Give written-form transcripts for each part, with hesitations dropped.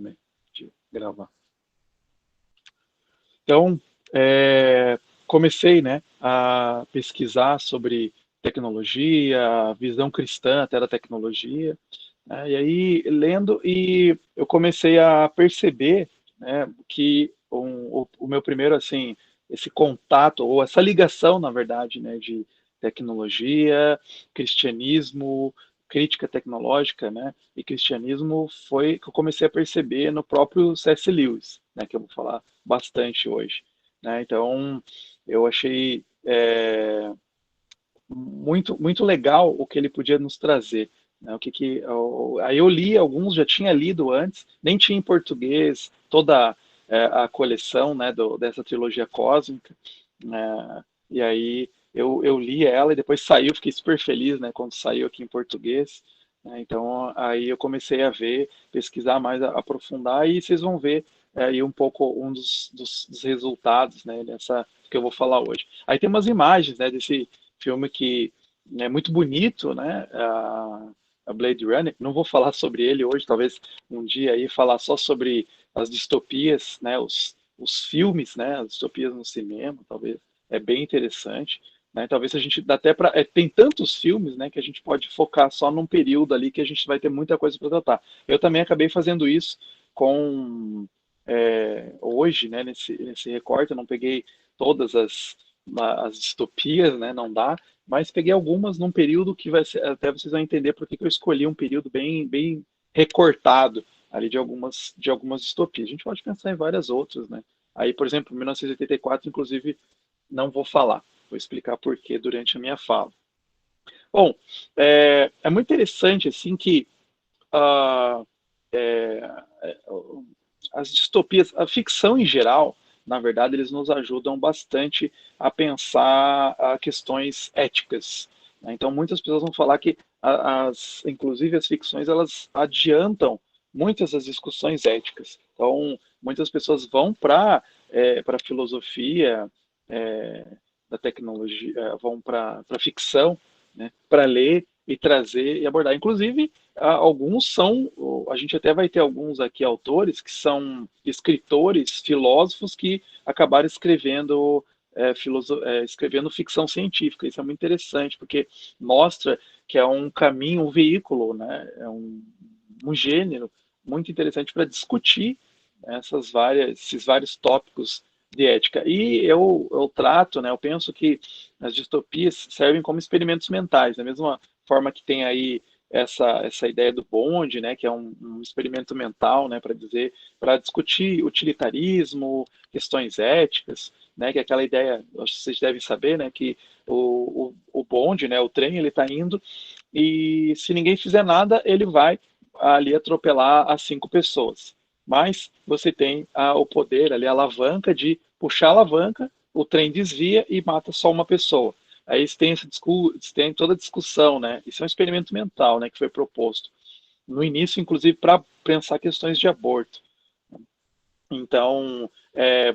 também de gravar. Então, comecei, né, a pesquisar sobre tecnologia, a visão cristã até da tecnologia, né, e aí lendo e eu comecei a perceber, né, que o meu primeiro assim esse contato ou essa ligação, na verdade, né, de tecnologia, cristianismo, crítica tecnológica, né, e cristianismo foi que eu comecei a perceber no próprio C.S. Lewis, né, que eu vou falar bastante hoje, né? Então eu achei muito legal o que ele podia nos trazer, né? Aí eu li alguns, já tinha lido antes, nem tinha em português toda a coleção, né, dessa trilogia cósmica, né? E aí eu li ela e depois saiu, fiquei super feliz, né, quando saiu aqui em português, né? Então aí eu comecei a ver, pesquisar mais, aprofundar e vocês vão ver aí um pouco dos resultados, né, dessa que eu vou falar hoje. Aí tem umas imagens, né, desse filme que é muito bonito, né? A Blade Runner. Não vou falar sobre ele hoje, talvez um dia aí falar só sobre as distopias, né? Os filmes, né? As distopias no cinema, talvez é bem interessante. Né? Talvez a gente dá até para tem tantos filmes, né, que a gente pode focar só num período ali que a gente vai ter muita coisa para tratar. Eu também acabei fazendo isso com hoje, né, nesse recorte, eu não peguei todas as distopias, né, não dá, mas peguei algumas num período que vai ser, até vocês vão entender por que que eu escolhi um período bem recortado ali de algumas distopias. A gente pode pensar em várias outras, né? Aí, por exemplo, 1984, inclusive, não vou falar, vou explicar por quê durante a minha fala. Bom, é muito interessante assim que ah, é, é, as distopias, a ficção em geral, na verdade, eles nos ajudam bastante a pensar questões éticas, né? Então, muitas pessoas vão falar que, inclusive, as ficções, elas adiantam muitas das discussões éticas. Então, muitas pessoas vão para a filosofia é, da tecnologia, vão para a ficção, né, para ler e trazer e abordar. Inclusive, alguns são, a gente até vai ter alguns aqui autores que são escritores, filósofos que acabaram escrevendo ficção científica. Isso é muito interessante, porque mostra que é um caminho, um veículo, né? É um gênero muito interessante para discutir esses vários tópicos de ética. E eu trato, né, eu penso que as distopias servem como experimentos mentais, da mesma forma que tem aí essa ideia do bonde, né, que é um experimento mental, né, para discutir utilitarismo, questões éticas, né, que é aquela ideia, acho que vocês devem saber, né, que o bonde, né, o trem, ele está indo e se ninguém fizer nada, ele vai ali atropelar as 5 pessoas. Mas você tem o poder ali, a alavanca de puxar a alavanca, o trem desvia e mata só uma pessoa. Aí tem toda a discussão, né? Isso é um experimento mental, né, que foi proposto no início, inclusive, para pensar questões de aborto. Então,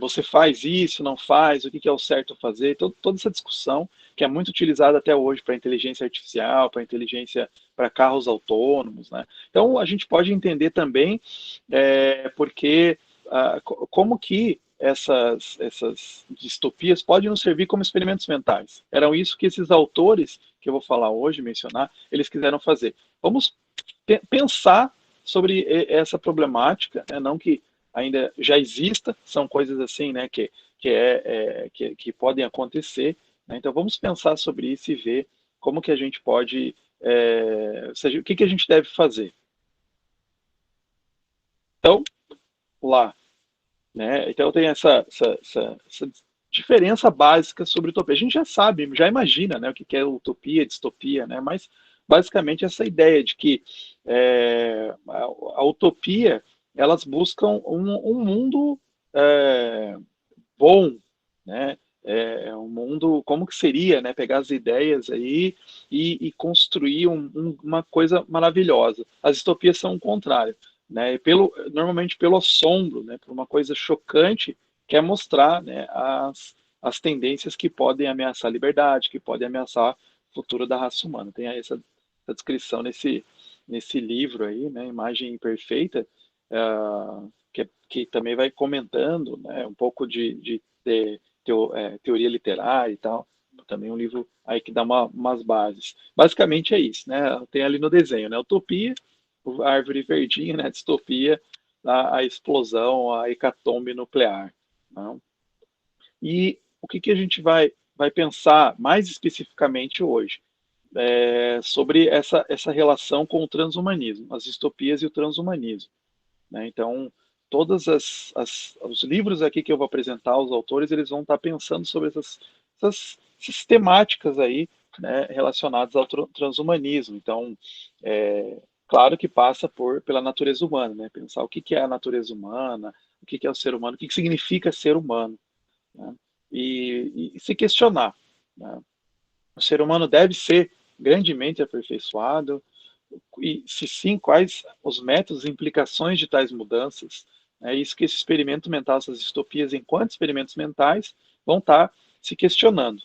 você faz isso, não faz, o que que é o certo a fazer, toda essa discussão que é muito utilizada até hoje para inteligência artificial, para inteligência para carros autônomos, né? Então, a gente pode entender também porque como que essas distopias podem nos servir como experimentos mentais. Eram isso que esses autores que eu vou falar hoje, mencionar, eles quiseram fazer. Vamos pensar sobre essa problemática, né? Não que ainda já exista, são coisas assim, né, que podem acontecer, né? Então vamos pensar sobre isso e ver como que a gente pode, ou seja, o que que a gente deve fazer. Então, lá, né? Então tem essa diferença básica sobre utopia. A gente já sabe, já imagina, né, o que que é utopia, distopia, né? Mas basicamente essa ideia de que a utopia elas buscam um mundo é, bom, né? Um mundo, como que seria, né? Pegar as ideias aí e construir uma coisa maravilhosa. As distopias são o contrário, né? Normalmente pelo assombro, né? Por uma coisa chocante, quer mostrar, né? As tendências que podem ameaçar a liberdade, que podem ameaçar o futuro da raça humana. Tem aí essa descrição nesse livro aí, né? Imagem Imperfeita, que também vai comentando, né, um pouco de teoria literária e tal. Também um livro aí que dá umas bases. Basicamente é isso, né? Tem ali no desenho, né? Utopia, a árvore verdinha, né? Distopia, a explosão, a hecatombe nuclear. Não? E o que a gente vai pensar mais especificamente hoje? Sobre essa relação com o transhumanismo, as distopias e o transhumanismo. Né? Então, os livros aqui que eu vou apresentar, os autores, eles vão estar pensando sobre essas temáticas aí, né, relacionadas ao transhumanismo. Então, claro que passa pela natureza humana, né? Pensar o que é a natureza humana, o que é o ser humano, o que significa ser humano, né? E se questionar, né? O ser humano deve ser grandemente aperfeiçoado, e se sim, quais os métodos e implicações de tais mudanças? É isso que esse experimento mental, essas distopias, enquanto experimentos mentais, vão estar se questionando.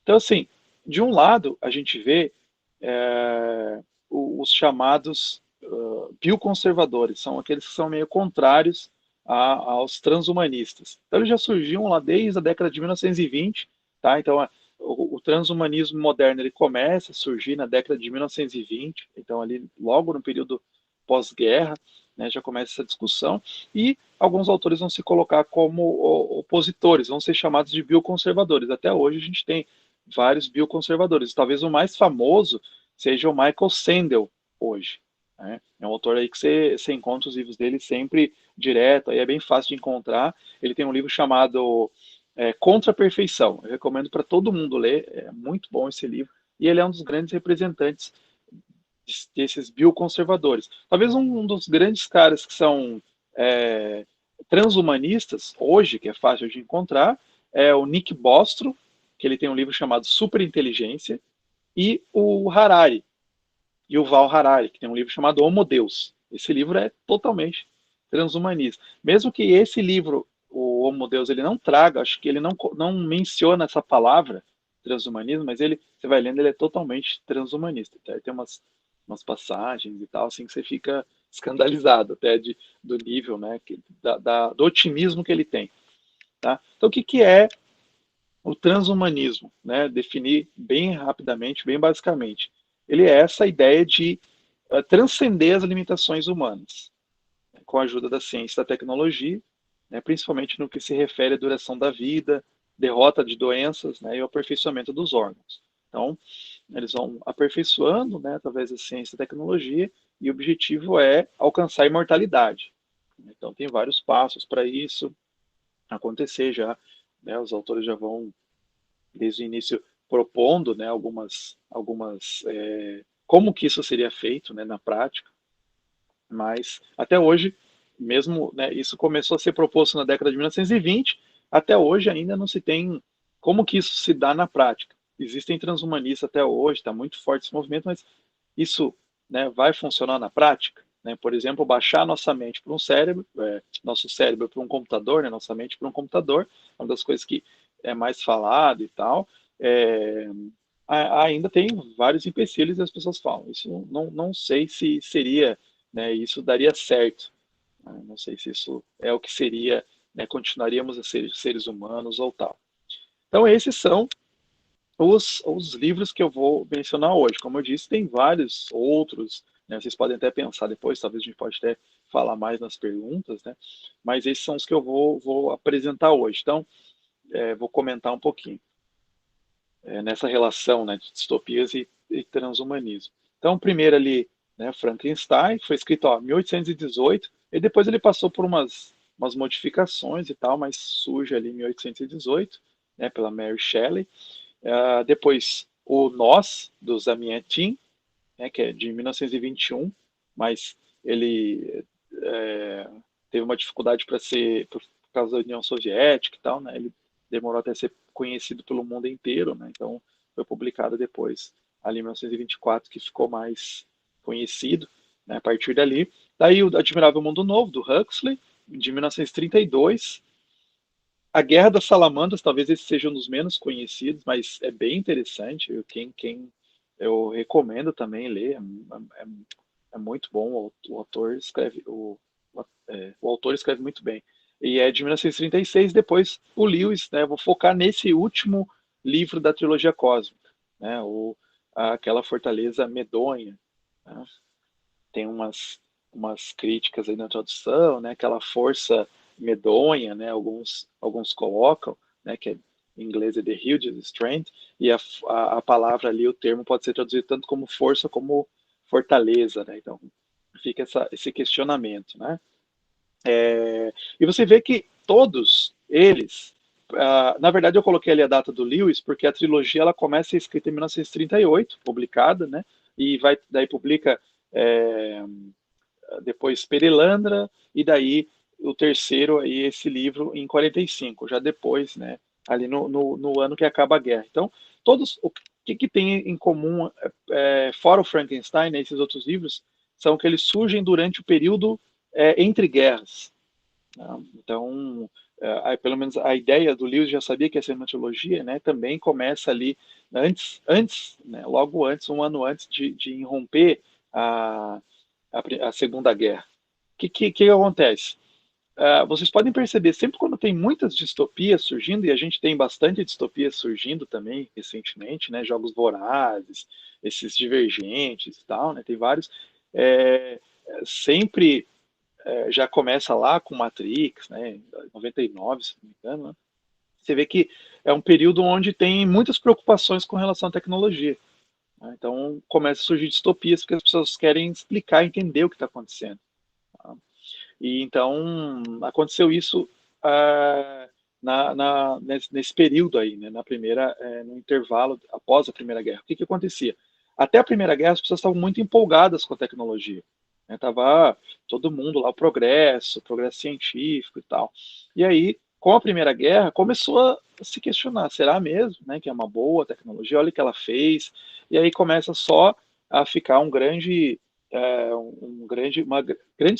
Então, assim, de um lado, a gente vê os chamados bioconservadores, são aqueles que são meio contrários aos transhumanistas. Então, eles já surgiam lá desde a década de 1920, tá? Então, o transhumanismo moderno ele começa a surgir na década de 1920, então ali logo no período pós-guerra, né, já começa essa discussão, e alguns autores vão se colocar como opositores, vão ser chamados de bioconservadores. Até hoje a gente tem vários bioconservadores. Talvez o mais famoso seja o Michael Sandel hoje. Né? É um autor aí que você encontra os livros dele sempre direto, aí é bem fácil de encontrar. Ele tem um livro chamado Contra a Perfeição. Eu recomendo para todo mundo ler, é muito bom esse livro. E ele é um dos grandes representantes desses bioconservadores. Talvez um dos grandes caras que são transhumanistas, hoje, que é fácil de encontrar, é o Nick Bostrom, que ele tem um livro chamado Superinteligência, e o Harari, Yuval Harari, que tem um livro chamado Homo Deus. Esse livro é totalmente transhumanista. Mesmo que esse livro, o Homo Deus, ele não traga, acho que ele não menciona essa palavra transhumanismo, mas você vai lendo, ele é totalmente transhumanista. Tá? Tem umas passagens e tal, assim, que você fica escandalizado até do nível, né, do otimismo que ele tem. Tá? Então, o que é o transhumanismo? Né? Definir bem rapidamente, bem basicamente. Ele é essa ideia de transcender as limitações humanas, né, com a ajuda da ciência e da tecnologia, né, principalmente no que se refere à duração da vida, derrota de doenças, né, e o aperfeiçoamento dos órgãos. Então, eles vão aperfeiçoando, né, através da ciência e da tecnologia, e o objetivo é alcançar a imortalidade. Então, tem vários passos para isso acontecer já. Né, os autores já vão, desde o início, propondo, né, como que isso seria feito, né, na prática. Mas até hoje, mesmo, né, isso começou a ser proposto na década de 1920, até hoje ainda não se tem como que isso se dá na prática. Existem transhumanistas até hoje, está muito forte esse movimento, mas isso, né, vai funcionar na prática? Né? Por exemplo, baixar nossa mente para um cérebro, nosso cérebro para um computador, né, nossa mente para um computador, é uma das coisas que é mais falado e tal. É, ainda tem vários empecilhos e as pessoas falam. Isso não sei se seria, né, isso daria certo. Não sei se isso é o que seria, né, continuaríamos a ser seres humanos ou tal. Então, esses são os livros que eu vou mencionar hoje. Como eu disse, tem vários outros, né, vocês podem até pensar depois, talvez a gente pode até falar mais nas perguntas, né, mas esses são os que eu vou apresentar hoje. Então, vou comentar um pouquinho nessa relação, né, de distopias e transhumanismo. Então, primeiro ali, né, Frankenstein, foi escrito em 1818, e depois ele passou por umas modificações e tal, mas surge ali em 1818, né, pela Mary Shelley. Depois, o Nós, do Zamiatin, né, que é de 1921, mas ele teve uma dificuldade para ser, por causa da União Soviética e tal, né, ele demorou até ser conhecido pelo mundo inteiro, né, então foi publicado depois, ali em 1924, que ficou mais conhecido, né, a partir dali. Daí o Admirável Mundo Novo, do Huxley, de 1932, a Guerra das Salamandras, talvez esse seja um dos menos conhecidos, mas é bem interessante. Eu recomendo também ler. É muito bom, o autor escreve, o autor escreve muito bem. E é de 1936, depois o Lewis, né, vou focar nesse último livro da trilogia cósmica, né, aquela fortaleza medonha, né, tem umas críticas aí na tradução, né, aquela força medonha, né, alguns colocam, né, que é, em inglês é The Huge Strength, e a palavra ali, o termo pode ser traduzido tanto como força como fortaleza, né, então fica esse questionamento, né. E você vê que todos eles, na verdade eu coloquei ali a data do Lewis porque a trilogia ela começa a ser escrita em 1938, publicada, né, e daí publica é, depois Perelandra, e daí o terceiro aí, esse livro em 45, já depois, né, ali no ano que acaba a guerra. Então, o que tem em comum, fora o Frankenstein, né, esses outros livros, são que eles surgem durante o período entre guerras. Né? Então, pelo menos a ideia do Lewis já sabia que ia ser uma trilogia, né, também começa ali antes né, logo antes, um ano antes de irromper a, a Segunda Guerra. O que acontece? Vocês podem perceber, sempre quando tem muitas distopias surgindo, e a gente tem bastante distopias surgindo também recentemente, né, Jogos Vorazes, esses Divergentes e tal, né, tem vários, sempre já começa lá com Matrix, né, em 99, se não me engano, né, você vê que é um período onde tem muitas preocupações com relação à tecnologia. Né, então começa a surgir distopias porque as pessoas querem explicar, entender o que está acontecendo. Tá? E então aconteceu isso nesse período aí, né, no intervalo após a Primeira Guerra. O que acontecia? Até a Primeira Guerra as pessoas estavam muito empolgadas com a tecnologia. Né, tava todo mundo lá, o progresso científico e tal. E aí, com a Primeira Guerra, começou a se questionar, será mesmo, né, que é uma boa tecnologia? Olha o que ela fez. E aí começa só a ficar grandes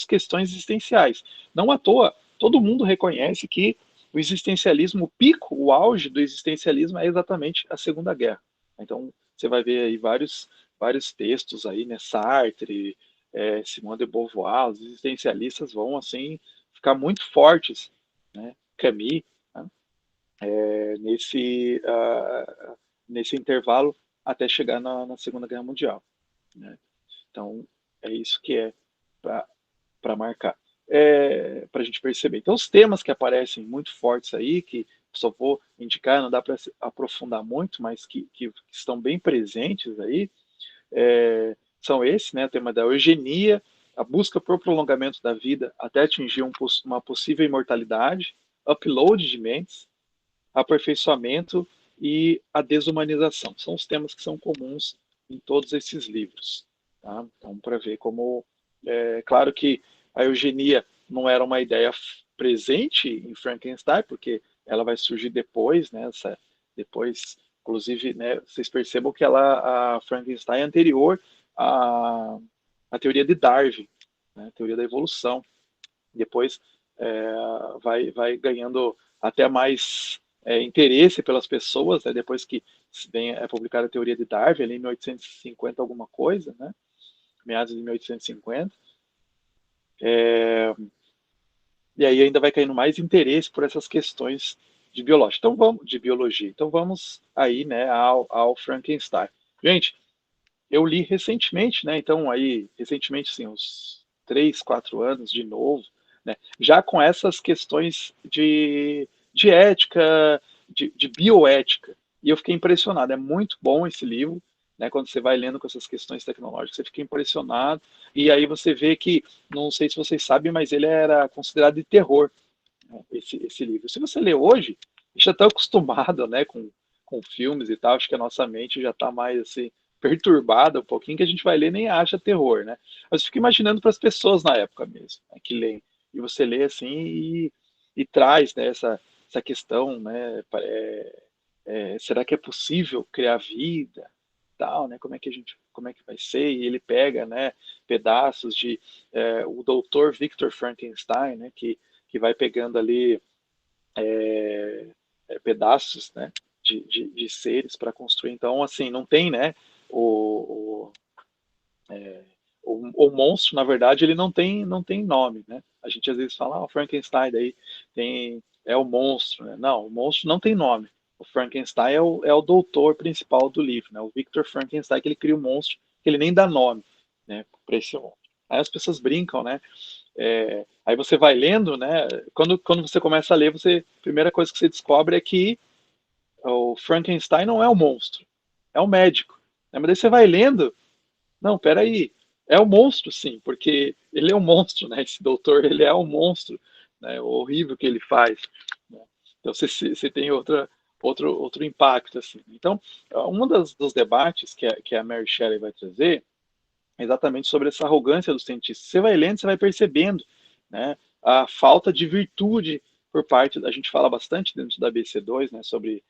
questões existenciais. Não à toa, todo mundo reconhece que o existencialismo, o pico, o auge do existencialismo é exatamente a Segunda Guerra. Então, você vai ver aí vários textos aí, né, Sartre, Simone de Beauvoir, os existencialistas vão, assim, ficar muito fortes, né, Camus, né, nesse intervalo até chegar na Segunda Guerra Mundial, né. Então, é isso que é para marcar, para a gente perceber. Então, os temas que aparecem muito fortes aí, que só vou indicar, não dá para aprofundar muito, mas que estão bem presentes aí, são esses, né? O tema da eugenia, a busca por prolongamento da vida até atingir uma possível imortalidade, upload de mentes, aperfeiçoamento e a desumanização. São os temas que são comuns em todos esses livros. Tá? Então, para ver como. Claro que a eugenia não era uma ideia presente em Frankenstein, porque ela vai surgir depois, né? Depois, inclusive, né, vocês percebam que a Frankenstein é anterior à teoria de Darwin, né, a teoria da evolução. Depois vai ganhando até mais interesse pelas pessoas, né, depois que vem publicada a teoria de Darwin, ali em 1850 alguma coisa, né, meados de 1850, e aí ainda vai caindo mais interesse por essas questões de biologia. Então vamos aí, né, ao Frankenstein. Gente, eu li recentemente, né? Então aí recentemente, assim, uns 3, 4 anos de novo, né? Já com essas questões de ética, de bioética. E eu fiquei impressionado. É muito bom esse livro, né? Quando você vai lendo com essas questões tecnológicas, você fica impressionado. E aí você vê que, não sei se vocês sabem, mas ele era considerado de terror, né, esse livro. Se você lê hoje, a gente já está acostumado, né, com filmes e tal, acho que a nossa mente já está mais assim perturbada um pouquinho, que a gente vai ler e nem acha terror, né? Mas eu fico imaginando para as pessoas na época mesmo, né, que leem. E você lê assim e traz, né, essa questão, né, será que é possível criar vida? Tal, né? Como é que vai ser? E ele pega, né, pedaços de o doutor Victor Frankenstein, né, que vai pegando ali pedaços, né, de seres para construir. Então, assim, não tem, né, o, o monstro, na verdade, ele não tem nome, né? A gente às vezes fala, o Frankenstein daí é o monstro, né? Não, o monstro não tem nome. O Frankenstein é o doutor principal do livro, né? O Victor Frankenstein, que ele cria o monstro, que ele nem dá nome, né, para esse monstro. Aí as pessoas brincam, né? Aí você vai lendo, né? Quando você começa a ler, a primeira coisa que você descobre é que o Frankenstein não é o monstro, é o médico. Né? Mas daí você vai lendo, não, peraí, é o monstro, sim, porque ele é um monstro, né? Esse doutor, ele é um monstro, né? O horrível que ele faz. Né? Então você tem outro impacto, assim. Então, um dos debates que a Mary Shelley vai trazer é exatamente sobre essa arrogância dos cientistas. Você vai lendo, você vai percebendo, né? A falta de virtude por parte, a gente fala bastante dentro da BC2, né? Sobre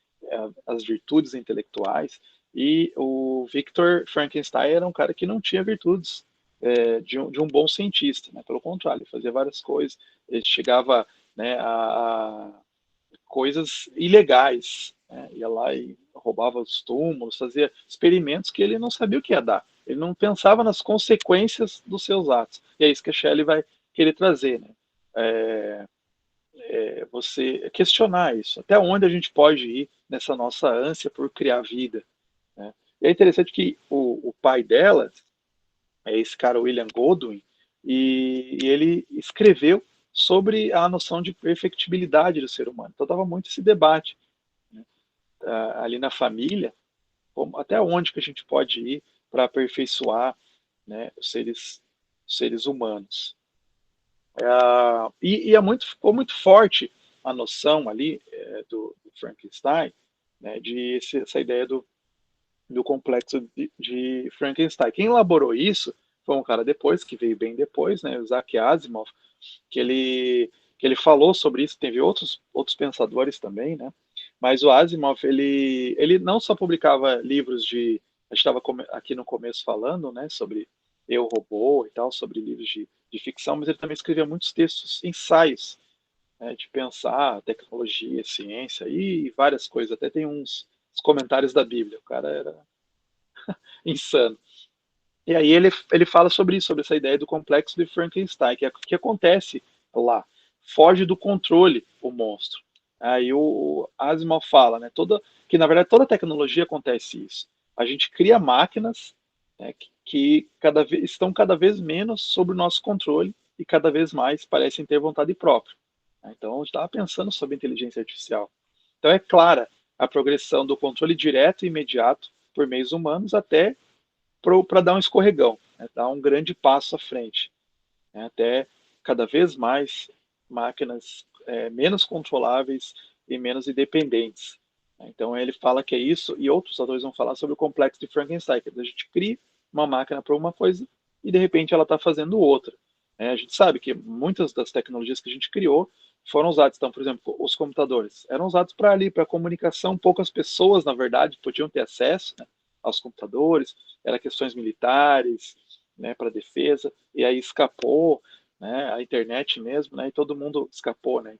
as virtudes intelectuais, e o Victor Frankenstein era um cara que não tinha virtudes de um bom cientista, né? Pelo contrário, ele fazia várias coisas, ele chegava, né, a coisas ilegais, né? Ia lá e roubava os túmulos, fazia experimentos que ele não sabia o que ia dar, ele não pensava nas consequências dos seus atos, e é isso que a Shelley vai querer trazer, né? É, você questionar isso, até onde a gente pode ir nessa nossa ânsia por criar vida, né? E é interessante que o pai dela é esse cara William Godwin, e ele escreveu sobre a noção de perfectibilidade do ser humano. Então estava muito esse debate, né, ali na família, até onde que a gente pode ir para aperfeiçoar, né, os seres humanos. Ficou muito forte a noção ali do Frankenstein, né, essa ideia do complexo de Frankenstein. Quem elaborou isso foi um cara depois, que veio bem depois, né, o Isaac Asimov, que ele falou sobre isso. Teve outros pensadores também, né? Mas o Asimov, ele não só publicava livros a gente estava aqui no começo falando, né, sobre Eu, Robô e tal, sobre livros de ficção, mas ele também escrevia muitos textos, ensaios, né, de pensar tecnologia, ciência e várias coisas. Até tem uns comentários da Bíblia. O cara era insano. E aí ele fala sobre isso, sobre essa ideia do complexo de Frankenstein, que acontece lá. Foge do controle o monstro. Aí o Asimov fala, né, que na verdade toda tecnologia acontece isso. A gente cria máquinas, né, que estão cada vez menos sob o nosso controle e cada vez mais parecem ter vontade própria. Então, a gente estava pensando sobre inteligência artificial. Então, é clara a progressão do controle direto e imediato por meios humanos até para dar um escorregão, né, dar um grande passo à frente, né, até cada vez mais máquinas menos controláveis e menos independentes. Então ele fala que é isso, e outros autores vão falar sobre o complexo de Frankenstein, que a gente cria uma máquina para uma coisa e de repente ela está fazendo outra. A gente sabe que muitas das tecnologias que a gente criou foram usadas, então, por exemplo, os computadores eram usados para comunicação, poucas pessoas, na verdade, podiam ter acesso, né, aos computadores, eram questões militares, né, para defesa, e aí escapou, né, a internet mesmo, né, e todo mundo escapou, né,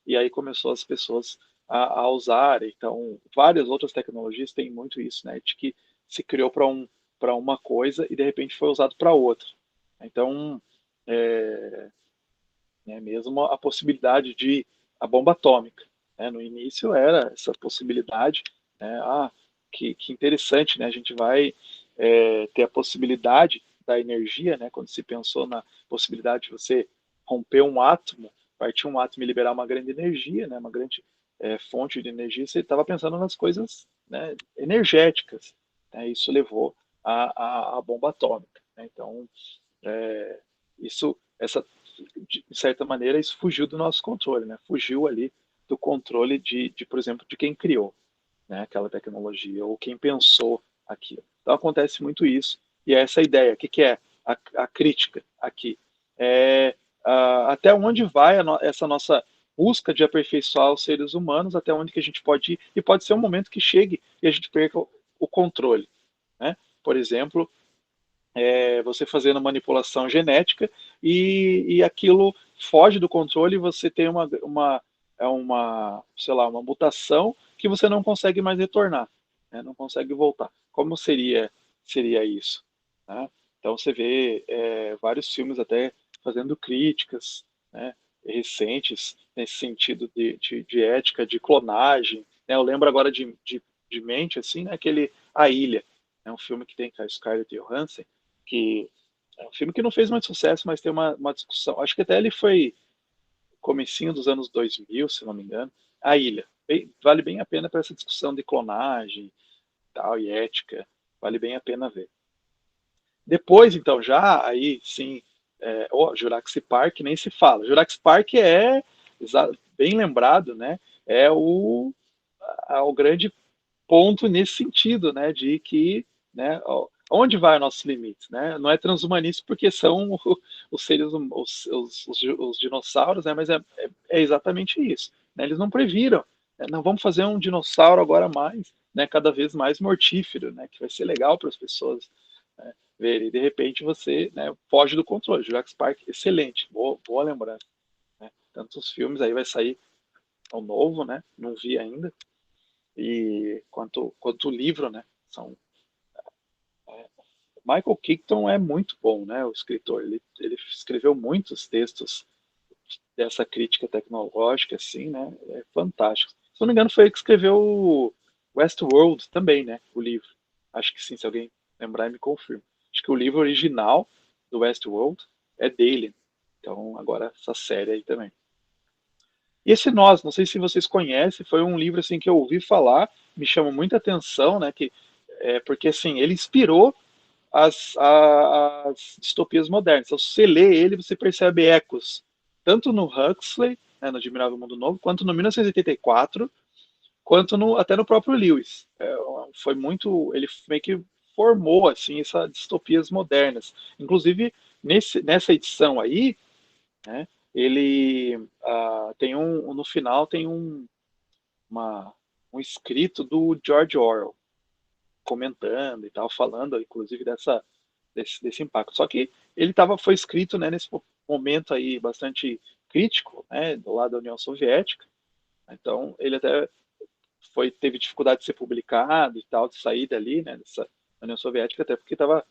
e aí começou as pessoas a usar. Então, várias outras tecnologias têm muito isso, né, de que se criou para uma coisa e de repente foi usado para outra. Então, é, mesmo a possibilidade de a bomba atômica, né, no início era essa possibilidade, né, que interessante, né, a gente vai ter a possibilidade da energia, né, quando se pensou na possibilidade de você romper um átomo, partir um átomo e liberar uma grande energia, né, uma grande fonte de energia, você estava pensando nas coisas, né, energéticas, né, isso levou à bomba atômica, né, então de certa maneira, isso fugiu do nosso controle, né? Fugiu ali do controle por exemplo, de quem criou, né, aquela tecnologia ou quem pensou aquilo. Então acontece muito isso, e é essa ideia. O que é a crítica aqui? É até onde vai essa nossa busca de aperfeiçoar os seres humanos, até onde que a gente pode ir, e pode ser um momento que chegue e a gente perca o controle, né? Por exemplo, você fazendo manipulação genética e aquilo foge do controle e você tem sei lá, uma mutação que você não consegue mais retornar, né? Não consegue voltar. Como seria isso? Né? Então você vê vários filmes até fazendo críticas, né, recentes nesse sentido de ética, de clonagem. Né? Eu lembro agora de mente, assim, né, aquele A Ilha, é um filme que tem com a Scarlett Johansson, que é um filme que não fez muito sucesso, mas tem uma discussão. Acho que até ele foi comecinho dos anos 2000, se não me engano. A Ilha. Vale bem a pena para essa discussão de clonagem tal, e ética. Vale bem a pena ver. Depois, então, já aí sim, Jurassic Park nem se fala. Jurassic Park é, bem lembrado, né? É o grande ponto nesse sentido, né? De que, né? Onde vai o nossos limites, né? Não é transhumanismo porque são os seres, os dinossauros, né? Mas é exatamente isso. Né? Eles não previram. Né? Não vamos fazer um dinossauro agora mais, né? Cada vez mais mortífero, né? Que vai ser legal para as pessoas, né, verem. E de repente você, né, foge do controle. Jurassic Park, excelente, boa lembrança. Né? Tantos filmes aí vai sair o novo, né? Não vi ainda. E quanto o livro, né? São Michael Crichton é muito bom, né? O escritor, ele escreveu muitos textos dessa crítica tecnológica, assim, né? É fantástico. Se não me engano, foi ele que escreveu o Westworld também, né? O livro. Acho que sim, se alguém lembrar, me confirma. Acho que o livro original do Westworld é dele. Então, agora essa série aí também. E esse Nós, não sei se vocês conhecem, foi um livro assim que eu ouvi falar, me chama muita atenção, né? Porque assim, ele inspirou as distopias modernas. Então, se você lê ele, você percebe ecos, tanto no Huxley, né, no Admirável Mundo Novo, quanto no 1984, quanto até no próprio Lewis. Foi muito, ele meio que formou assim essas distopias modernas. Inclusive nessa edição aí, né, ele tem no final tem uma, um escrito do George Orwell comentando e tal, falando inclusive desse impacto. Só que ele foi escrito, né, nesse momento aí bastante crítico, né, do lado da União Soviética. Então ele até teve dificuldade de ser publicado e tal, de sair dali, né, dessa União Soviética, até porque estava,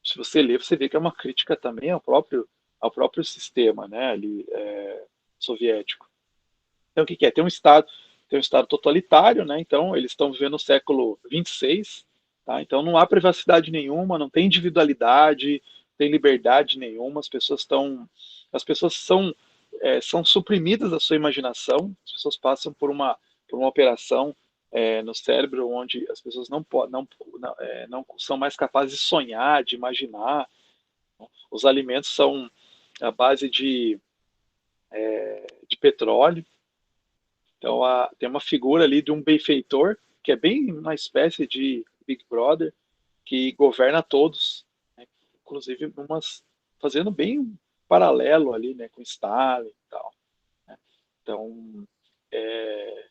se você ler, você vê que é uma crítica também ao próprio sistema, né, ali soviético. Então o que é? Tem um estado totalitário, né? Então eles estão vivendo no século 26, tá? Então não há privacidade nenhuma, não tem individualidade, não tem liberdade nenhuma. As pessoas são suprimidas da sua imaginação. As pessoas passam por uma operação no cérebro onde as pessoas não são mais capazes de sonhar, de imaginar. Os alimentos são à base de petróleo. Então, tem uma figura ali de um benfeitor, que é bem uma espécie de Big Brother, que governa todos, né? Inclusive fazendo bem paralelo ali, né, com Stalin e tal. Né? Então, é,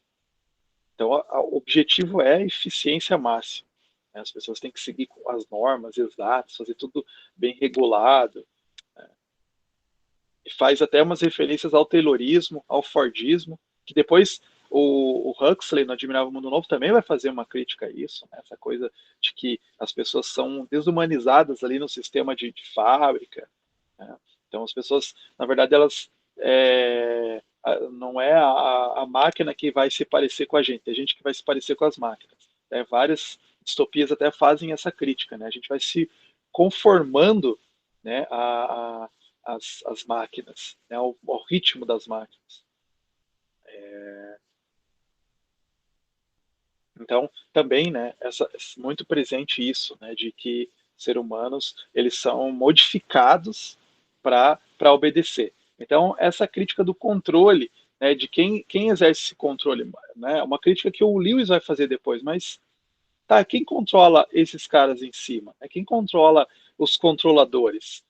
o objetivo é eficiência máxima. Né? As pessoas têm que seguir com as normas exatas, fazer tudo bem regulado. Né? E faz até umas referências ao Taylorismo, ao Fordismo, que depois o Huxley, no Admirável Mundo Novo, também vai fazer uma crítica a isso, né? Essa coisa de que as pessoas são desumanizadas ali no sistema de fábrica. Né? Então, as pessoas, na verdade, elas não é a máquina que vai se parecer com a gente que vai se parecer com as máquinas. Várias distopias até fazem essa crítica, né? A gente vai se conformando, né, as máquinas, né, ao ritmo das máquinas. Então, também, né, muito presente isso, né, de que seres humanos eles são modificados para obedecer. Então, essa crítica do controle, né, de quem exerce esse controle, né, é uma crítica que o Lewis vai fazer depois, mas tá, quem controla esses caras em cima? Quem controla os controladores?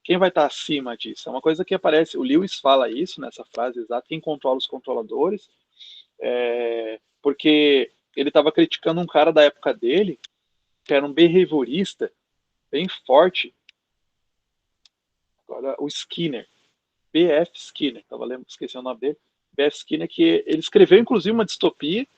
Quem vai estar acima disso? É uma coisa que aparece, o Lewis fala isso nessa frase exata, quem controla os controladores, porque ele estava criticando um cara da época dele, que era um behaviorista bem forte, agora o Skinner, B.F. Skinner, esqueci o nome dele, B.F. Skinner, que ele escreveu inclusive uma distopia,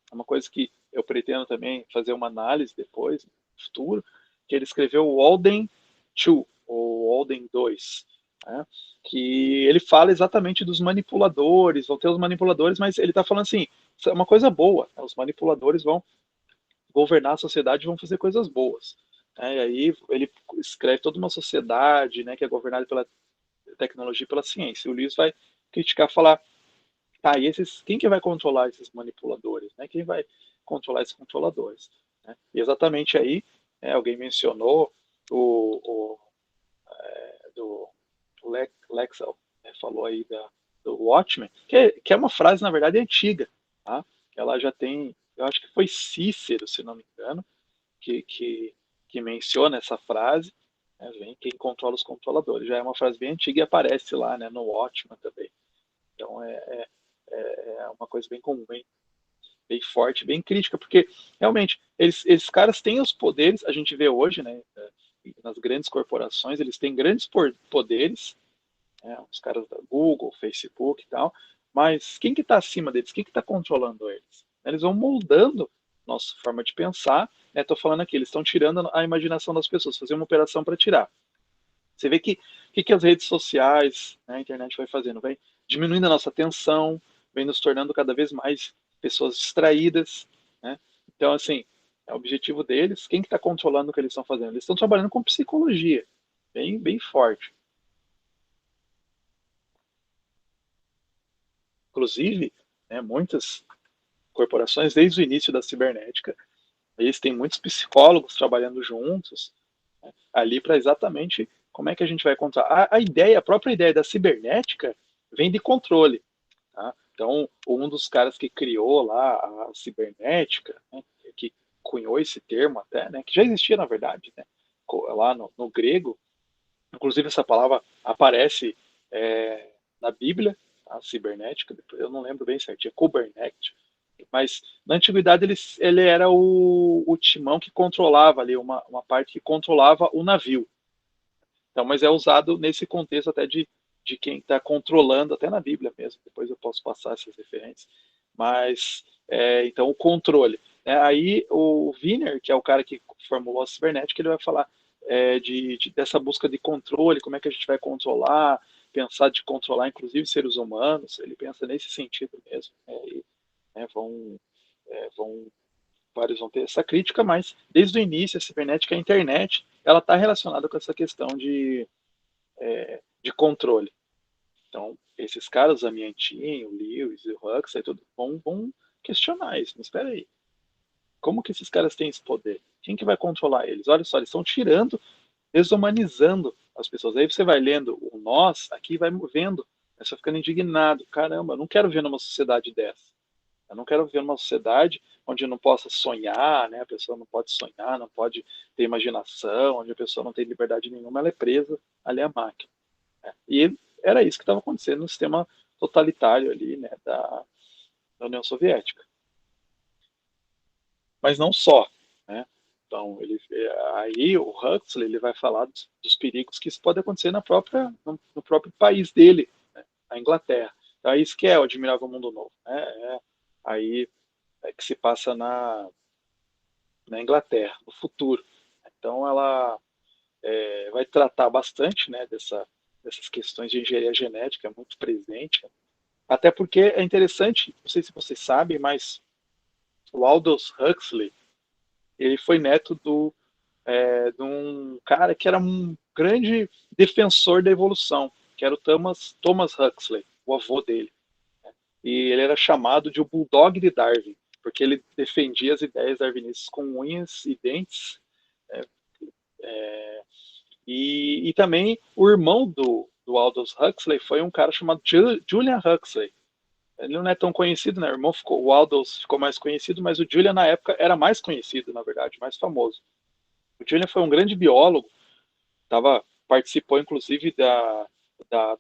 é uma coisa que eu pretendo também fazer uma análise depois, no futuro, que ele escreveu o Walden 2, o Walden 2, né? Que ele fala exatamente dos manipuladores, vão ter os manipuladores, mas ele está falando assim, isso é uma coisa boa, né? Os manipuladores vão governar a sociedade e vão fazer coisas boas. Né? E aí ele escreve toda uma sociedade, né, que é governada pela tecnologia e pela ciência. E o Lewis vai criticar, falar, tá, e quem que vai controlar esses manipuladores? Né? Quem vai controlar esses controladores? Né? E exatamente aí, alguém mencionou o do Lexel, né, falou aí do Watchmen, que é uma frase, na verdade, antiga. Tá? Ela já tem, eu acho que foi Cícero, se não me engano, que, que, que menciona essa frase, né, vem quem controla os controladores. Já é uma frase bem antiga e aparece lá, né, no Watchmen também. Então é uma coisa bem comum, bem forte, bem crítica, porque realmente esses caras têm os poderes, a gente vê hoje, né, nas grandes corporações, eles têm grandes poderes, né, os caras da Google, Facebook e tal, mas quem que está acima deles? Quem que está controlando eles? Eles vão moldando nossa forma de pensar. Estou falando aqui, eles estão tirando a imaginação das pessoas, fazer uma operação para tirar. Você vê que as redes sociais, né, a internet vai fazendo? Vai diminuindo a nossa atenção, vem nos tornando cada vez mais pessoas distraídas. Né? Então, assim, é o objetivo deles. Quem que está controlando o que eles estão fazendo? Eles estão trabalhando com psicologia, bem forte. Inclusive, né, muitas corporações, desde o início da cibernética, eles têm muitos psicólogos trabalhando juntos, né, ali para exatamente como é que a gente vai controlar. A própria ideia da cibernética vem de controle. Tá? Então, um dos caras que criou lá a cibernética, né, que cunhou esse termo até, né, que já existia na verdade, né, lá no grego, inclusive essa palavra aparece na Bíblia, a cibernética, eu não lembro bem certinho, é Kubernetes, mas na antiguidade ele era o timão que controlava ali, uma parte que controlava o navio. Então, mas é usado nesse contexto até de quem está controlando, até na Bíblia mesmo, depois eu posso passar essas referências. Mas, então, o controle. Aí o Wiener, que é o cara que formulou a cibernética, ele vai falar dessa busca de controle, como é que a gente vai controlar, pensar de controlar, inclusive, seres humanos, ele pensa nesse sentido mesmo. Vão, vão vários vão ter essa crítica, mas desde o início a cibernética, a internet, ela está relacionada com essa questão de controle. Então, esses caras, o Amiantin, o Lewis, o Huxley, tudo, vão questionar isso. Mas espera aí, como que esses caras têm esse poder? Quem que vai controlar eles? Olha só, eles estão tirando, desumanizando as pessoas. Aí você vai lendo o Nós, aqui vai vendo, você vai ficando indignado. Caramba, eu não quero ver numa sociedade dessa. Eu não quero viver numa sociedade onde eu não possa sonhar, né? A pessoa não pode sonhar, não pode ter imaginação, onde a pessoa não tem liberdade nenhuma, ela é presa ali à máquina. Né? E era isso que estava acontecendo no sistema totalitário ali, né, da União Soviética. Mas não só, né? Então, aí o Huxley ele vai falar dos perigos que isso pode acontecer no próprio país dele, né, na Inglaterra. Então, é isso que é o Admirável Mundo Novo. Né? Aí que se passa na Inglaterra, no futuro. Então, ela vai tratar bastante, né, dessas questões de engenharia genética, é muito presente. Até porque é interessante, não sei se vocês sabem, mas o Aldous Huxley, ele foi neto de um cara que era um grande defensor da evolução, que era o Thomas Huxley, o avô dele. E ele era chamado de o Bulldog de Darwin, porque ele defendia as ideias darwinistas com unhas e dentes. É, é, e também o irmão do Aldous Huxley foi um cara chamado Julian Huxley. Ele não é tão conhecido, né? O Aldous ficou mais conhecido, mas o Julian na época era mais conhecido, na verdade, mais famoso. O Julian foi um grande biólogo, participou inclusive da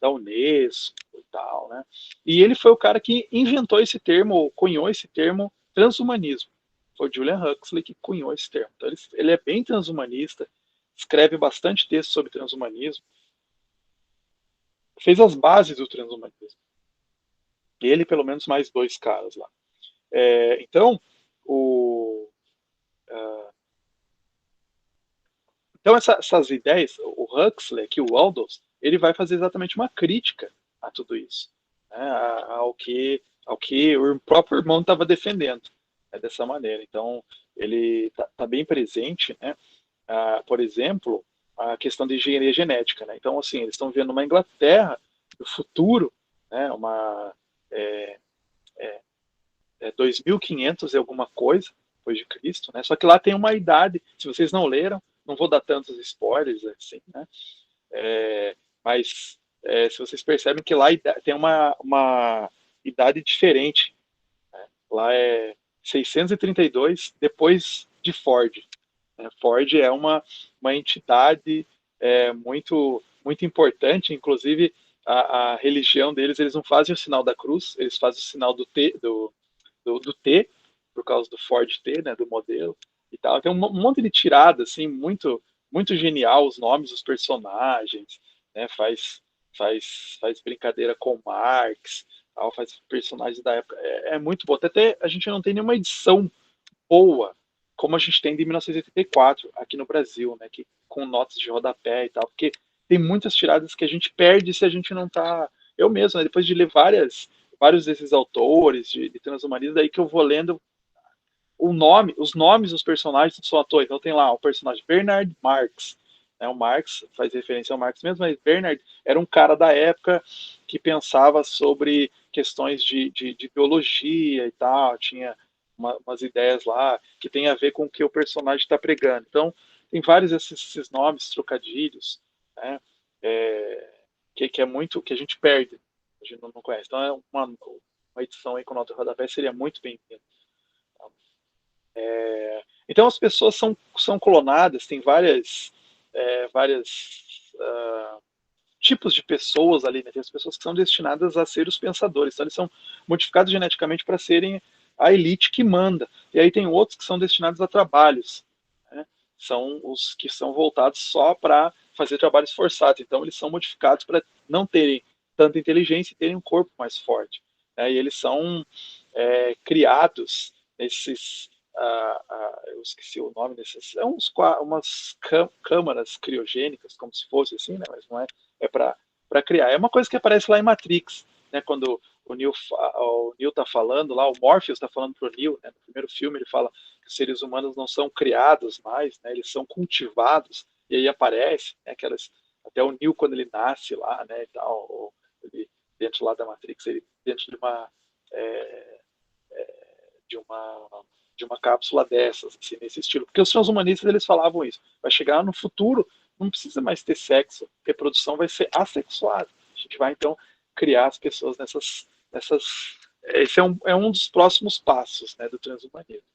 Unesco e tal, né? E ele foi o cara que inventou esse termo, cunhou esse termo transhumanismo. Foi o Julian Huxley que cunhou esse termo. Então ele é bem transhumanista, escreve bastante texto sobre transhumanismo, fez as bases do transhumanismo. Ele, pelo menos, mais dois caras lá. Então, Então, essas ideias, o Huxley, aqui o Aldous, ele vai fazer exatamente uma crítica a tudo isso, né, ao que o próprio irmão estava defendendo, né, dessa maneira. Então, ele está bem presente, né, por exemplo, a questão de engenharia genética. Né? Então, assim, eles estão vendo uma Inglaterra do futuro, né, é, 2500 e alguma coisa depois de Cristo, né? Só que lá tem uma idade, se vocês não leram, não vou dar tantos spoilers assim, né? Mas se vocês percebem que lá tem uma idade diferente, né? Lá é 632 depois de Ford. Né? Ford é uma entidade muito importante, inclusive a religião deles, eles não fazem o sinal da cruz, eles fazem o sinal do T, por causa do Ford T, né, do modelo e tal. Tem um monte de tirada, assim, muito genial, os nomes dos personagens, né, faz brincadeira com Marx, tal, faz personagens da época. É muito bom. Até a gente não tem nenhuma edição boa como a gente tem de 1984 aqui no Brasil, né, que, com notas de rodapé e tal, porque tem muitas tiradas que a gente perde se a gente não tá. Eu mesmo, né, depois de ler vários desses autores de transhumanismo, daí que eu vou lendo os nomes dos personagens são atores. Então tem lá o personagem Bernard Marx. Né, o Marx faz referência ao Marx mesmo, mas Bernard era um cara da época que pensava sobre questões de biologia e tal, tinha umas ideias lá que tem a ver com o que o personagem está pregando. Então tem vários esses nomes, trocadilhos, né, é, que é muito que a gente perde, a gente não conhece. Então é uma edição aí com nota rodapé seria muito bem-vinda. Então as pessoas são clonadas, tem várias tipos de pessoas ali, né? Tem as pessoas que são destinadas a ser os pensadores, então eles são modificados geneticamente para serem a elite que manda. E aí tem outros que são destinados a trabalhos, né? São os que são voltados só para fazer trabalhos forçados. Então eles são modificados para não terem tanta inteligência e terem um corpo mais forte. Né? E eles são criados nesses eu esqueci o nome desses, umas câmaras criogênicas, como se fosse assim, né? Mas não é, é para criar. É uma coisa que aparece lá em Matrix, né? Quando o Neo tá falando lá, o Morpheus está falando pro Neo, né? No primeiro filme ele fala que os seres humanos não são criados mais, né? Eles são cultivados, e aí aparece, né? Até o Neo quando ele nasce lá, né? E tal, ele, dentro lá da Matrix, ele dentro é, de uma de uma cápsula dessas, assim, nesse estilo. Porque os transhumanistas eles falavam isso. Vai chegar no futuro, não precisa mais ter sexo, reprodução vai ser assexuada. A gente vai então criar as pessoas nessas esse é um dos próximos passos, né, do transhumanismo.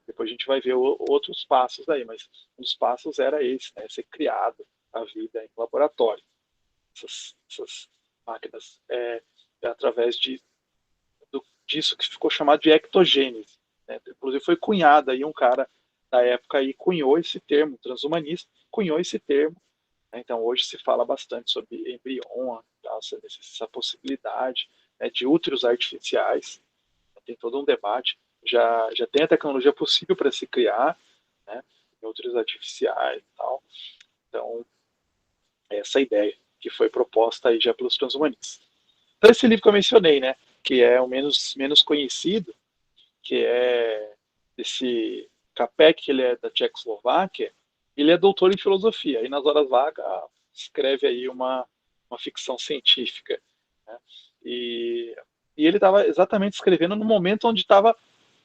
Depois a gente vai ver outros passos aí, mas um dos passos era esse, né, ser criado a vida em laboratório. Essas máquinas através disso que ficou chamado de ectogênese. Né? Inclusive foi cunhado aí um cara da época aí cunhou esse termo, transhumanista, cunhou esse termo. Né? Então hoje se fala bastante sobre embrião, essa possibilidade, né, de úteros artificiais. Tem todo um debate. Já tem a tecnologia possível para se criar, né, úteros artificiais e tal. Então, essa ideia que foi proposta aí já pelos transhumanistas. Então, esse livro que eu mencionei, né, que é o menos conhecido, que é esse Capek, que ele é da Tchecoslováquia, ele é doutor em filosofia, e nas horas vagas escreve aí uma ficção científica. Né? E, e ele estava exatamente escrevendo no momento onde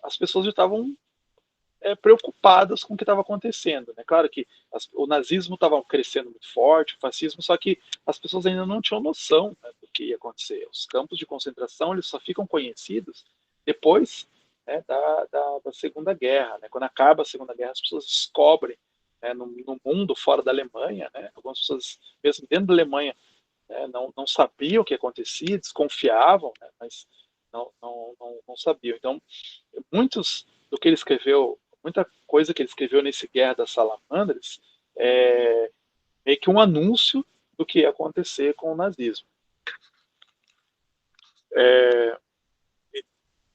as pessoas já estavam preocupadas com o que estava acontecendo. Né? Claro que o nazismo estava crescendo muito forte, o fascismo, só que as pessoas ainda não tinham noção, né, do que ia acontecer. Os campos de concentração eles só ficam conhecidos depois, né, da Segunda Guerra. Né? Quando acaba a Segunda Guerra, as pessoas descobrem, né, no mundo fora da Alemanha, né, algumas pessoas, mesmo dentro da Alemanha, né, não sabiam o que acontecia, desconfiavam, né, mas não sabiam. Então, muitos do que ele escreveu, muita coisa que ele escreveu nesse Guerra das Salamandras é meio que um anúncio do que ia acontecer com o nazismo.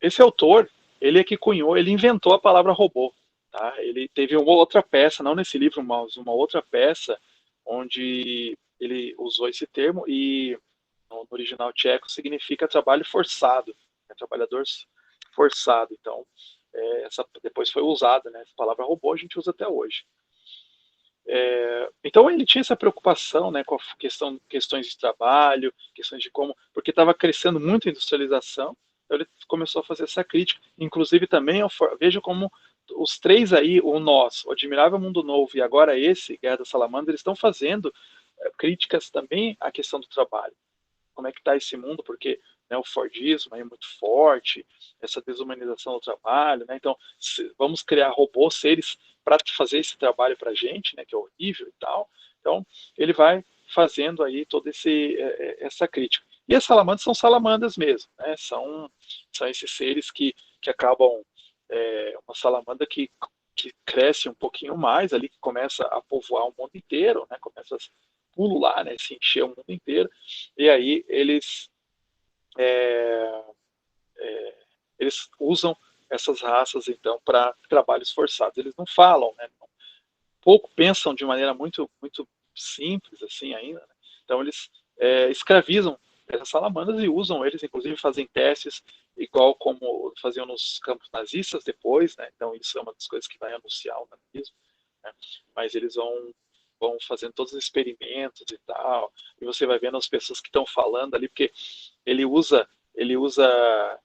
Esse autor, ele é que cunhou, ele inventou a palavra robô. tá? Ele teve uma outra peça, não nesse livro, mas uma outra peça, onde ele usou esse termo e no original tcheco significa trabalho forçado, né? Trabalhador forçado. Então, essa depois foi usada, né? Essa palavra robô a gente usa até hoje. Então ele tinha essa preocupação, né, com a questões de trabalho, questões de como, porque estava crescendo muito a industrialização, então ele começou a fazer essa crítica. Inclusive também, veja como os três aí, o Nós, o Admirável Mundo Novo e agora esse, Guerra das Salamandras, eles estão fazendo críticas também à questão do trabalho. Como é que está esse mundo? Porque, né, o Fordismo é muito forte, essa desumanização do trabalho, né? Então, vamos criar robôs, seres para fazer esse trabalho para a gente, né, que é horrível e tal. Então, ele vai fazendo aí toda essa crítica. E as salamandras são salamandras mesmo, né? São esses seres que acabam, uma salamandra que cresce um pouquinho mais ali, que começa a povoar o mundo inteiro, né? Começa a pulular, né? Se encher o mundo inteiro. E aí é, eles usam essas raças então para trabalhos forçados. Eles não falam, né? Pouco pensam de maneira muito simples assim ainda. Né? Então eles escravizam essas salamandras e usam eles, inclusive fazem testes igual como faziam nos campos nazistas depois, né? Então isso é uma das coisas que vai anunciar o nazismo, né? Mas eles vão fazendo todos os experimentos e tal, e você vai vendo as pessoas que estão falando ali, porque ele usa, ele usa,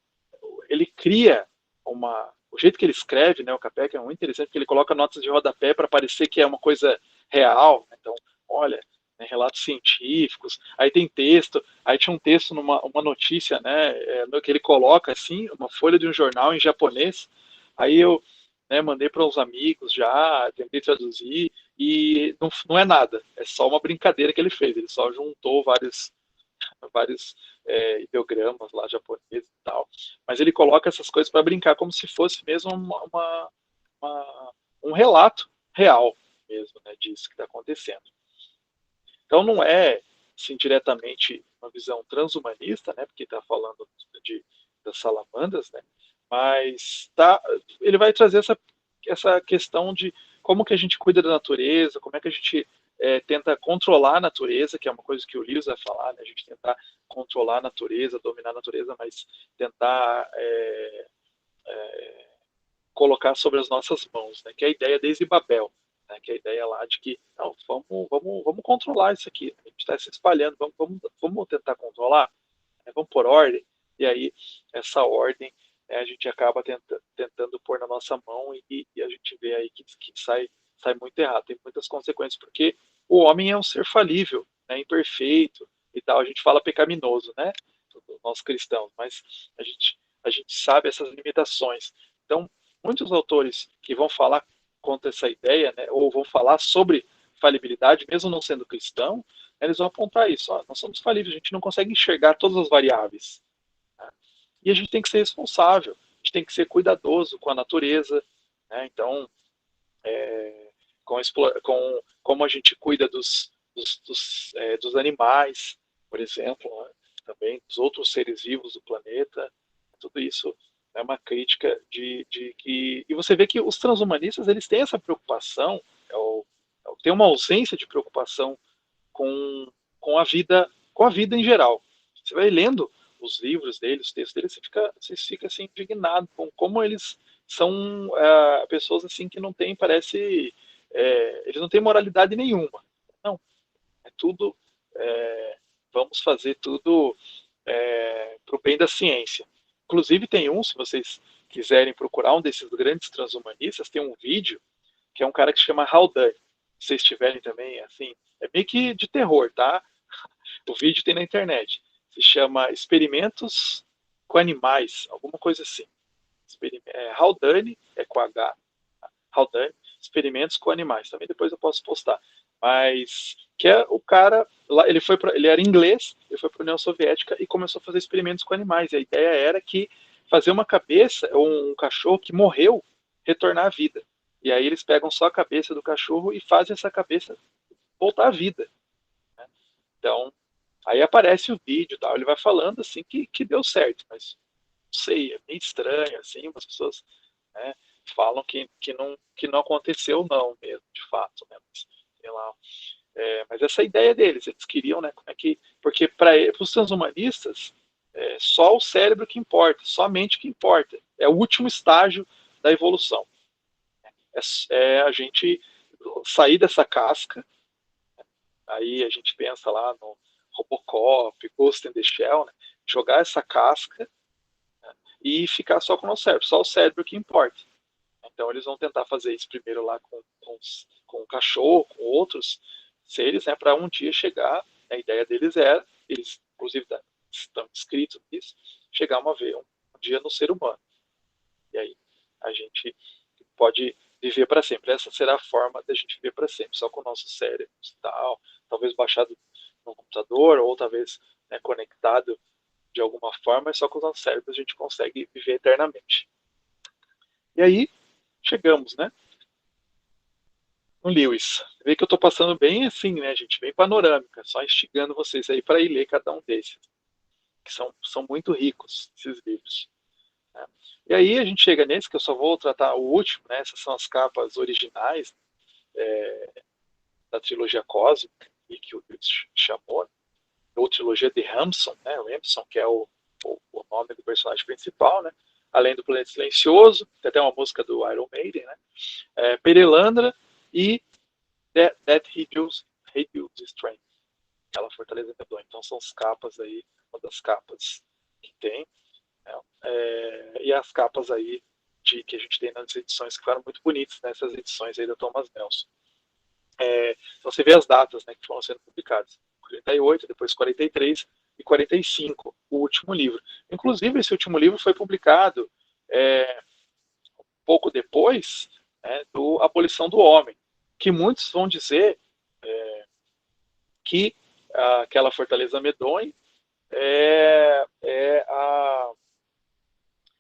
ele cria o jeito que ele escreve, né, o Capek é muito interessante, porque ele coloca notas de rodapé para parecer que é uma coisa real, né? Então, olha, né, relatos científicos, aí tem texto, aí tinha um texto uma notícia, né, que ele coloca assim, uma folha de um jornal em japonês, aí eu, né, mandei para uns amigos já, tentei traduzir, e não é nada, é só uma brincadeira que ele fez, ele só juntou vários ideogramas lá japoneses e tal. Mas ele coloca essas coisas para brincar como se fosse mesmo um relato real mesmo, né, disso que está acontecendo. Então não é assim, diretamente uma visão transhumanista, né, porque está falando das salamandras, né, mas ele vai trazer essa questão de como que a gente cuida da natureza, como é que a gente tenta controlar a natureza, que é uma coisa que o Lewis vai falar, né, a gente tentar controlar a natureza, dominar a natureza, mas tentar colocar sobre as nossas mãos, né, que é a ideia desde Babel, né, que é a ideia lá de que não, vamos controlar isso aqui, a gente está se espalhando, vamos tentar controlar, né, vamos por ordem, e aí essa ordem a gente acaba tentando pôr na nossa mão e a gente vê aí que sai muito errado, tem muitas consequências, porque o homem é um ser falível, né, imperfeito e tal, a gente fala pecaminoso, né, nós cristãos, mas a gente sabe essas limitações. Então, muitos autores que vão falar contra essa ideia, né, ou vão falar sobre falibilidade, mesmo não sendo cristão, eles vão apontar isso. Ó, nós somos falíveis, a gente não consegue enxergar todas as variáveis. Né? E a gente tem que ser responsável, a gente tem que ser cuidadoso com a natureza. Né? Então, como a gente cuida dos animais, por exemplo, né? Também dos outros seres vivos do planeta, tudo isso é uma crítica de que... E você vê que os transhumanistas eles têm essa preocupação, tem uma ausência de preocupação com, com a vida em geral. Você vai lendo os livros deles, os textos deles, você fica assim, indignado com como eles são pessoas assim que não têm, parece, eles não têm moralidade nenhuma. Não, é tudo, vamos fazer tudo para o bem da ciência. Inclusive tem se vocês quiserem procurar um desses grandes transhumanistas, tem um vídeo que é um cara que se chama Haldane. Se vocês tiverem também, assim, é meio que de terror, tá? O vídeo tem na internet. Se chama Experimentos com Animais, alguma coisa assim. Haldane, é com H, Haldane, Experimentos com Animais. Também depois eu posso postar. Mas que é o cara, lá, ele era inglês, ele foi para a União Soviética e começou a fazer experimentos com animais. E a ideia era que fazer uma cabeça, um cachorro que morreu, retornar à vida. E aí eles pegam só a cabeça do cachorro e fazem essa cabeça voltar à vida. Né? Então, aí aparece o vídeo, tal, ele vai falando assim que deu certo, mas não sei, é meio estranho, assim, umas pessoas, né? falam que não aconteceu não mesmo, de fato, né? Mas, sei lá, mas essa é a ideia deles, eles queriam, né? Como é que, porque para os transhumanistas só o cérebro que importa, só a mente que importa, é o último estágio da evolução, é a gente sair dessa casca. Aí a gente pensa lá no Robocop, Ghost in the Shell, né? Jogar essa casca e ficar só com o nosso cérebro, só o cérebro que importa. Então eles vão tentar fazer isso primeiro lá com o cachorro, com outros seres, né, para um dia chegar. A ideia deles era, eles inclusive estão escritos nisso, chegar um dia no ser humano. E aí a gente pode viver para sempre. Essa será a forma da gente viver para sempre, só com o nosso cérebro e tal, talvez baixado no computador, ou talvez conectado de alguma forma, mas só com os nossos cérebros a gente consegue viver eternamente. E aí, chegamos, né? No Lewis. Vê que eu estou passando bem assim, né, gente? Bem panorâmica, só instigando vocês aí para ir ler cada um desses, que são muito ricos, esses livros. Né? E aí a gente chega nesse, que eu só vou tratar o último, né? Essas são as capas originais da trilogia Cósmica, e que o Lewis chamou, ou trilogia de Ramson, né? O Ramson, que é o nome do personagem principal, né? Além do Planeta Silencioso, tem até uma música do Iron Maiden, né? Perelandra e That Reduces Strength, aquela fortaleza medonha. Então são as capas aí, uma das capas que tem, né? E as capas aí que a gente tem nas edições que foram muito bonitas, nessas edições aí da Thomas Nelson. Então você vê as datas, né, que foram sendo publicadas. 48, depois 43 e 45, o último livro. Inclusive, esse último livro foi publicado pouco depois, né, do Abolição do Homem, que muitos vão dizer que aquela Fortaleza Medonha é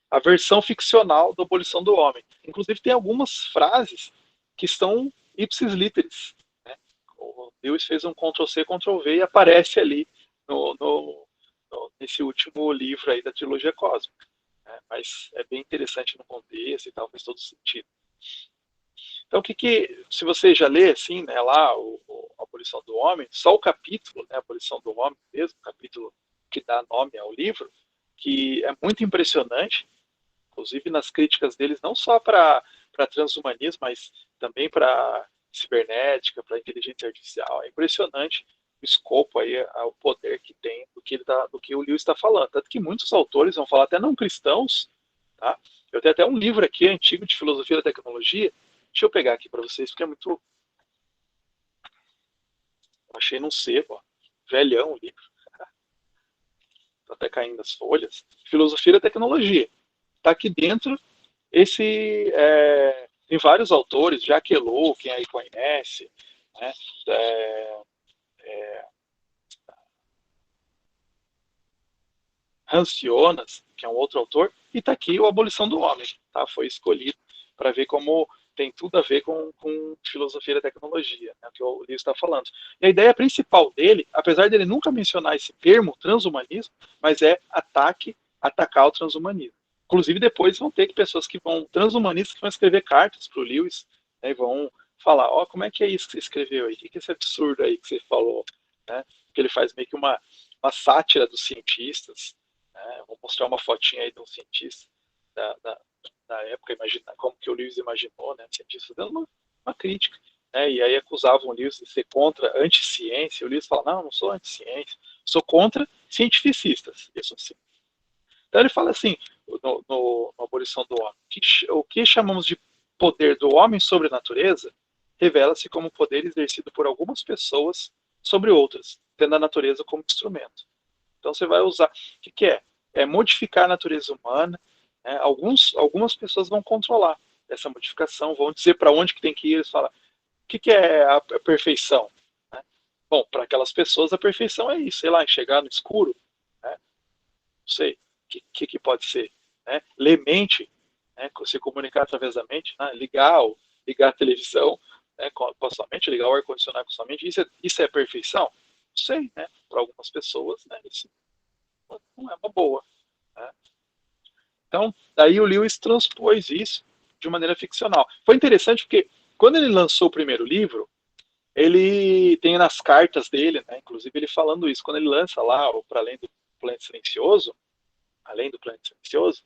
a versão ficcional da Abolição do Homem. Inclusive, tem algumas frases que estão ipsis literis. Né? O Lewis fez um Ctrl+C, Ctrl+V e aparece ali nesse último livro aí da trilogia cósmica. Né? Mas é bem interessante no contexto e tal, faz todo sentido. Então, se você já lê assim, né, lá a Abolição do Homem, só o capítulo, né, a Abolição do Homem mesmo, o capítulo que dá nome ao livro, que é muito impressionante, inclusive nas críticas deles, não só para transhumanismo, mas também para cibernética, para inteligência artificial. É impressionante o escopo aí, o poder que tem do que o Lewis está falando. Tanto que muitos autores vão falar, até não cristãos, tá? Eu tenho até um livro aqui antigo de filosofia da tecnologia. Deixa eu pegar aqui para vocês, porque é muito. Eu achei num sebo, ó. Velhão o livro. Tá até caindo as folhas. Filosofia da tecnologia. Está aqui dentro tem vários autores, Jacques Ellul, quem aí conhece, né? É, Hans Jonas, que é um outro autor, e está aqui o Abolição do Homem, tá? Foi escolhido para ver como tem tudo a ver com filosofia da tecnologia, né, que o livro está falando. E a ideia principal dele, apesar dele nunca mencionar esse termo, transhumanismo, mas é atacar o transhumanismo. Inclusive, depois vão ter pessoas transhumanistas que vão escrever cartas para o Lewis, né, e vão falar, ó, como é que é isso que você escreveu aí? O que é esse absurdo aí que você falou? Né? Porque ele faz meio que uma sátira dos cientistas. Vou mostrar uma fotinha aí de um cientista da época, imagina como que o Lewis imaginou, né? Cientistas dando uma crítica. Né? E aí acusavam o Lewis de ser contra anti-ciência. O Lewis fala, não sou anti-ciência, sou contra cientificistas. Isso sim. Então ele fala assim, no Abolição do Homem, o que chamamos de poder do homem sobre a natureza revela-se como poder exercido por algumas pessoas sobre outras, tendo a natureza como instrumento. Então você vai usar. O que é? É modificar a natureza humana. Né? Algumas pessoas vão controlar essa modificação, vão dizer para onde que tem que ir. Eles falam, o que é a perfeição? Né? Bom, para aquelas pessoas a perfeição é isso, sei lá, enxergar no escuro. Né? Não sei. O que pode ser? Né? Ler mente, né? Se comunicar através da mente, né? ligar a televisão, né? com a sua mente, ligar o ar-condicionado com a sua mente. Isso é perfeição? Não sei, né? Para algumas pessoas, né? Isso não é uma boa. Né? Então, daí o Lewis transpôs isso de maneira ficcional. Foi interessante porque quando ele lançou o primeiro livro, ele tem nas cartas dele, né, inclusive ele falando isso, quando ele lança lá o Para Além do Planeta Silencioso, Além do Planeta Silencioso,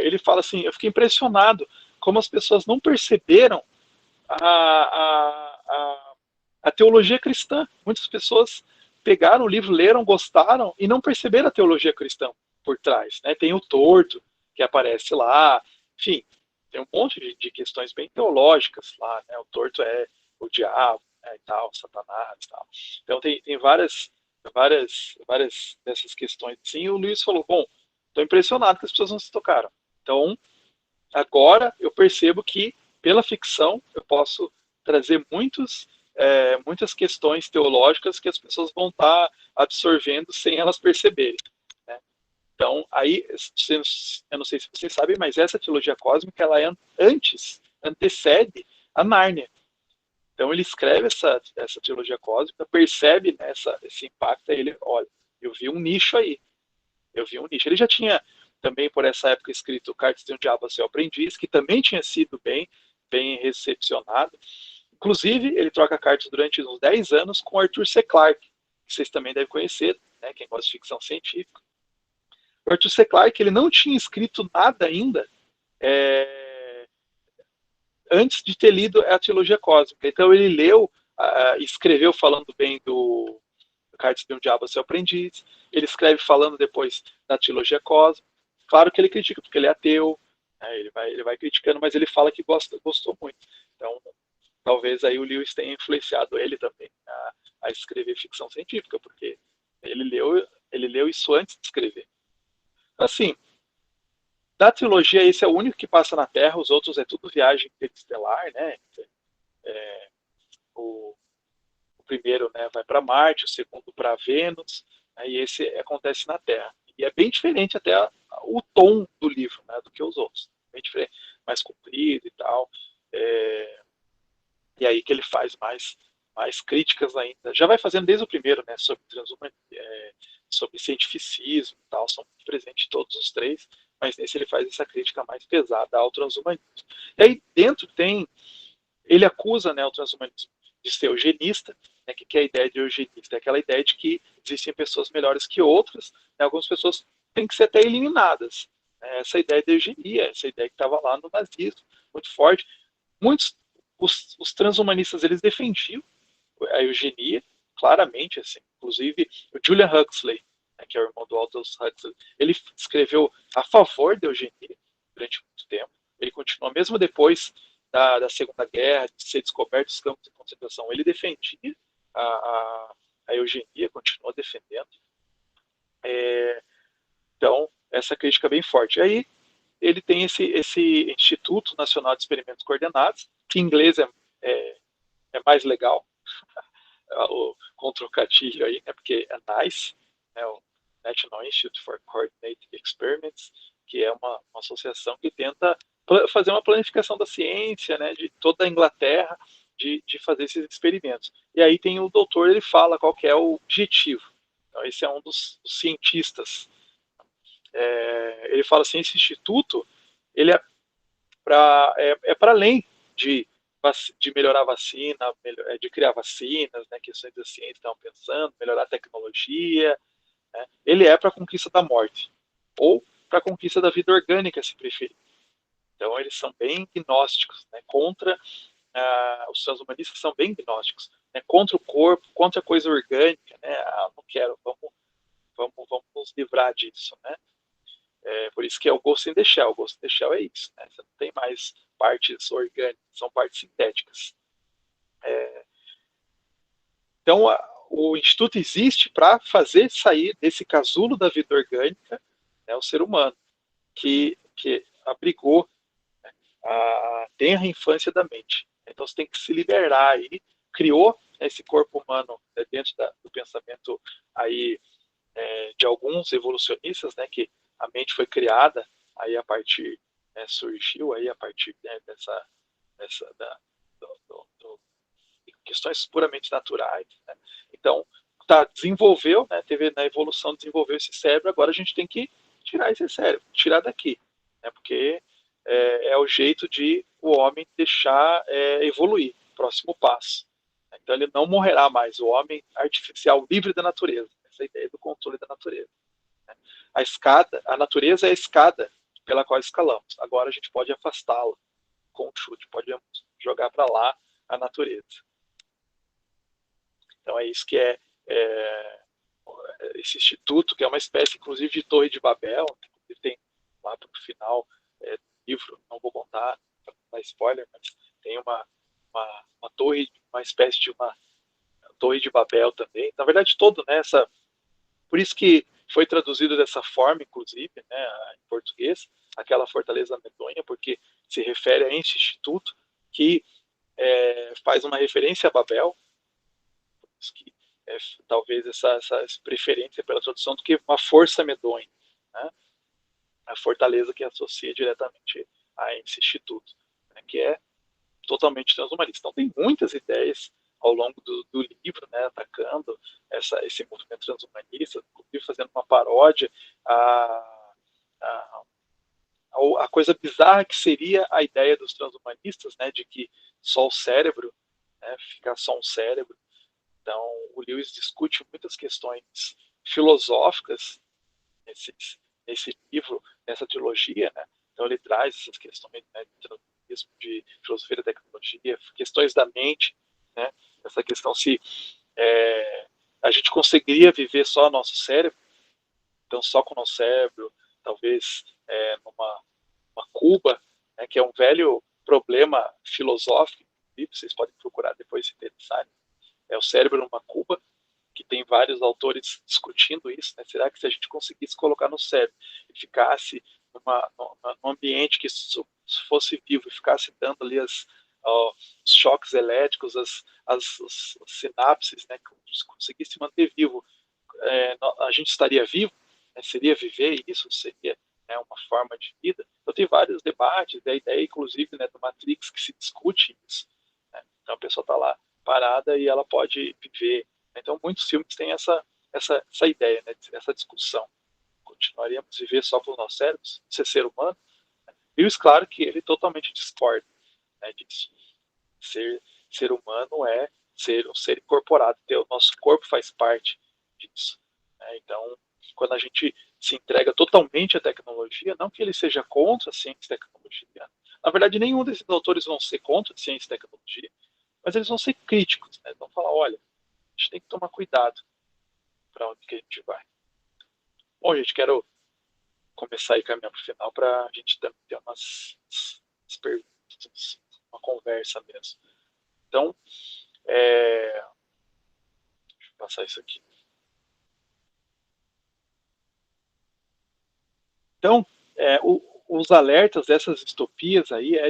ele fala assim, eu fiquei impressionado como as pessoas não perceberam a teologia cristã. Muitas pessoas pegaram o livro, leram, gostaram e não perceberam a teologia cristã por trás. Né? Tem o torto que aparece lá, enfim, tem um monte de questões bem teológicas lá. Né? O torto é o diabo, né, e tal, Satanás e tal. Então tem várias dessas questões. Sim, e o Luiz falou, bom, estou impressionado que as pessoas não se tocaram. Então, agora eu percebo que, pela ficção, eu posso trazer muitas questões teológicas que as pessoas vão estar absorvendo sem elas perceberem. Né? Então, aí, eu não sei se vocês sabem, mas essa teologia cósmica, ela antecede a Nárnia. Então, ele escreve essa teologia cósmica, percebe, né, esse impacto, aí ele, olha, eu vi um nicho aí. Ele já tinha também, por essa época, escrito Cartas de um Diabo a Seu Aprendiz, que também tinha sido bem recepcionado. Inclusive, ele troca cartas durante uns 10 anos com Arthur C. Clarke, que vocês também devem conhecer, né, quem gosta de ficção científica. O Arthur C. Clarke, ele não tinha escrito nada ainda antes de ter lido a Teologia Cósmica. Então, ele leu, escreveu falando bem do Cartas de um Diabo a Seu Aprendiz, ele escreve falando depois da Teologia Cósmica. Claro que ele critica, porque ele é ateu, né, ele vai criticando, mas ele fala que gostou muito. Então, talvez aí o Lewis tenha influenciado ele também a escrever ficção científica, porque ele leu isso antes de escrever. Assim, da trilogia, esse é o único que passa na Terra, os outros é tudo viagem interestelar, né? O, o primeiro, né, vai para Marte, o segundo para Vênus, né, e esse acontece na Terra. E é bem diferente até o tom do livro, né, do que os outros. Bem diferente, mais comprido e tal. E aí que ele faz mais críticas ainda. Já vai fazendo desde o primeiro, né, sobre cientificismo e tal, são presentes todos os três, mas nesse ele faz essa crítica mais pesada ao transhumanismo. E aí dentro ele acusa, né, o transhumanismo de ser eugenista. Né, que é a ideia de eugenista? É aquela ideia de que existem pessoas melhores que outras, né, algumas pessoas têm que ser até eliminadas. Essa ideia de eugenia, essa ideia que estava lá no nazismo, muito forte. Muitos, os transhumanistas, eles defendiam a eugenia, claramente, assim. Inclusive, o Julian Huxley, né, que é o irmão do Aldous Huxley, ele escreveu a favor da eugenia durante muito tempo. Ele continuou, mesmo depois da Segunda Guerra, de ser descoberto os campos de concentração, ele defendia a eugenia, continuou defendendo. Então, essa crítica é bem forte. Aí, ele tem esse Instituto Nacional de Experimentos Coordenados, que em inglês é mais legal, com o trocadilho aí, né, porque é NICE, né, o National Institute for Coordinated Experiments, que é uma associação que tenta fazer uma planificação da ciência, né, de toda a Inglaterra, de fazer esses experimentos. E aí tem o doutor, ele fala qual que é o objetivo. Então, esse é um dos cientistas. Ele fala assim, esse instituto, ele para além de melhorar a vacina, de criar vacinas, né, questões da ciência estão pensando, melhorar a tecnologia, né, ele é para a conquista da morte, ou para a conquista da vida orgânica, se preferir. Então, eles são bem gnósticos, né, contra os transhumanistas são bem gnósticos, né, contra o corpo, contra a coisa orgânica, né, não quero, vamos nos livrar disso, né. Por isso que é o Ghost in the Shell. O Ghost in the Shell é isso, né? Você não tem mais partes orgânicas, são partes sintéticas. Então, o Instituto existe para fazer sair desse casulo da vida orgânica, né, o ser humano, que abrigou, né, a tenra infância da mente. Então, você tem que se liberar aí. Criou esse corpo humano, né, dentro do pensamento aí, de alguns evolucionistas, né, que a mente foi criada aí a partir, né, surgiu aí a partir, né, questões puramente naturais, né? Então, desenvolveu, né, teve na evolução, desenvolveu esse cérebro, agora a gente tem que tirar esse cérebro, tirar daqui, né, porque é o jeito de o homem deixar evoluir, próximo passo. Então ele não morrerá mais, o homem artificial livre da natureza, essa é a ideia do controle da natureza. A escada, a natureza é a escada pela qual escalamos, agora a gente pode afastá-la com um chute, pode jogar para lá a natureza. Então é isso que é esse instituto, que é uma espécie, inclusive, de Torre de Babel, que tem lá para o final livro, não vou contar, para não dar spoiler, mas tem uma torre, uma espécie de uma Torre de Babel também. Na verdade, todo, né, por isso que foi traduzido dessa forma, inclusive, né, em português, aquela fortaleza medonha, porque se refere a esse instituto que faz uma referência a Babel, que talvez essa preferência pela tradução do que uma força medonha, né, a fortaleza que associa diretamente a esse instituto, né, que é totalmente transhumanista. Então tem muitas ideias ao longo do livro, né, atacando esse movimento transhumanista, inclusive fazendo uma paródia a, a coisa bizarra que seria a ideia dos transhumanistas, né, de que só o cérebro, né, ficar só um cérebro. Então o Lewis discute muitas questões filosóficas nesse livro, nessa trilogia, né? Então ele traz essas questões, né, de filosofia da tecnologia, questões da mente, né? Essa questão se a gente conseguiria viver só nosso cérebro, então só com o nosso cérebro, talvez numa uma cuba, né, que é um velho problema filosófico, vocês podem procurar depois se interessarem, é o cérebro numa cuba, que tem vários autores discutindo isso, né? Será que se a gente conseguisse colocar no cérebro e ficasse num ambiente que fosse vivo e ficasse dando ali os choques elétricos, as sinapses, né? Que conseguisse manter vivo, a gente estaria vivo? Né? Seria viver isso? Seria uma forma de vida? Então tem vários debates, a ideia inclusive, né, do Matrix, que se discute isso. Né? Então a pessoa está lá parada e ela pode viver. Então, muitos filmes têm essa ideia, né, essa discussão. Continuaríamos a viver só com os nossos cérebros, ser humano? E claro que ele totalmente discorda, né, disso. Ser humano é ser um ser incorporado, o nosso corpo faz parte disso. Né? Então, quando a gente se entrega totalmente à tecnologia, não que ele seja contra a ciência e tecnologia, na verdade, nenhum desses autores vão ser contra a ciência e tecnologia, mas eles vão ser críticos, né? Vão falar, olha, a gente tem que tomar cuidado para onde que a gente vai. Bom, gente, quero começar a caminhar para o final para a gente também ter umas perguntas, uma conversa mesmo. Então, deixa eu passar isso aqui. Então, os alertas dessas distopias aí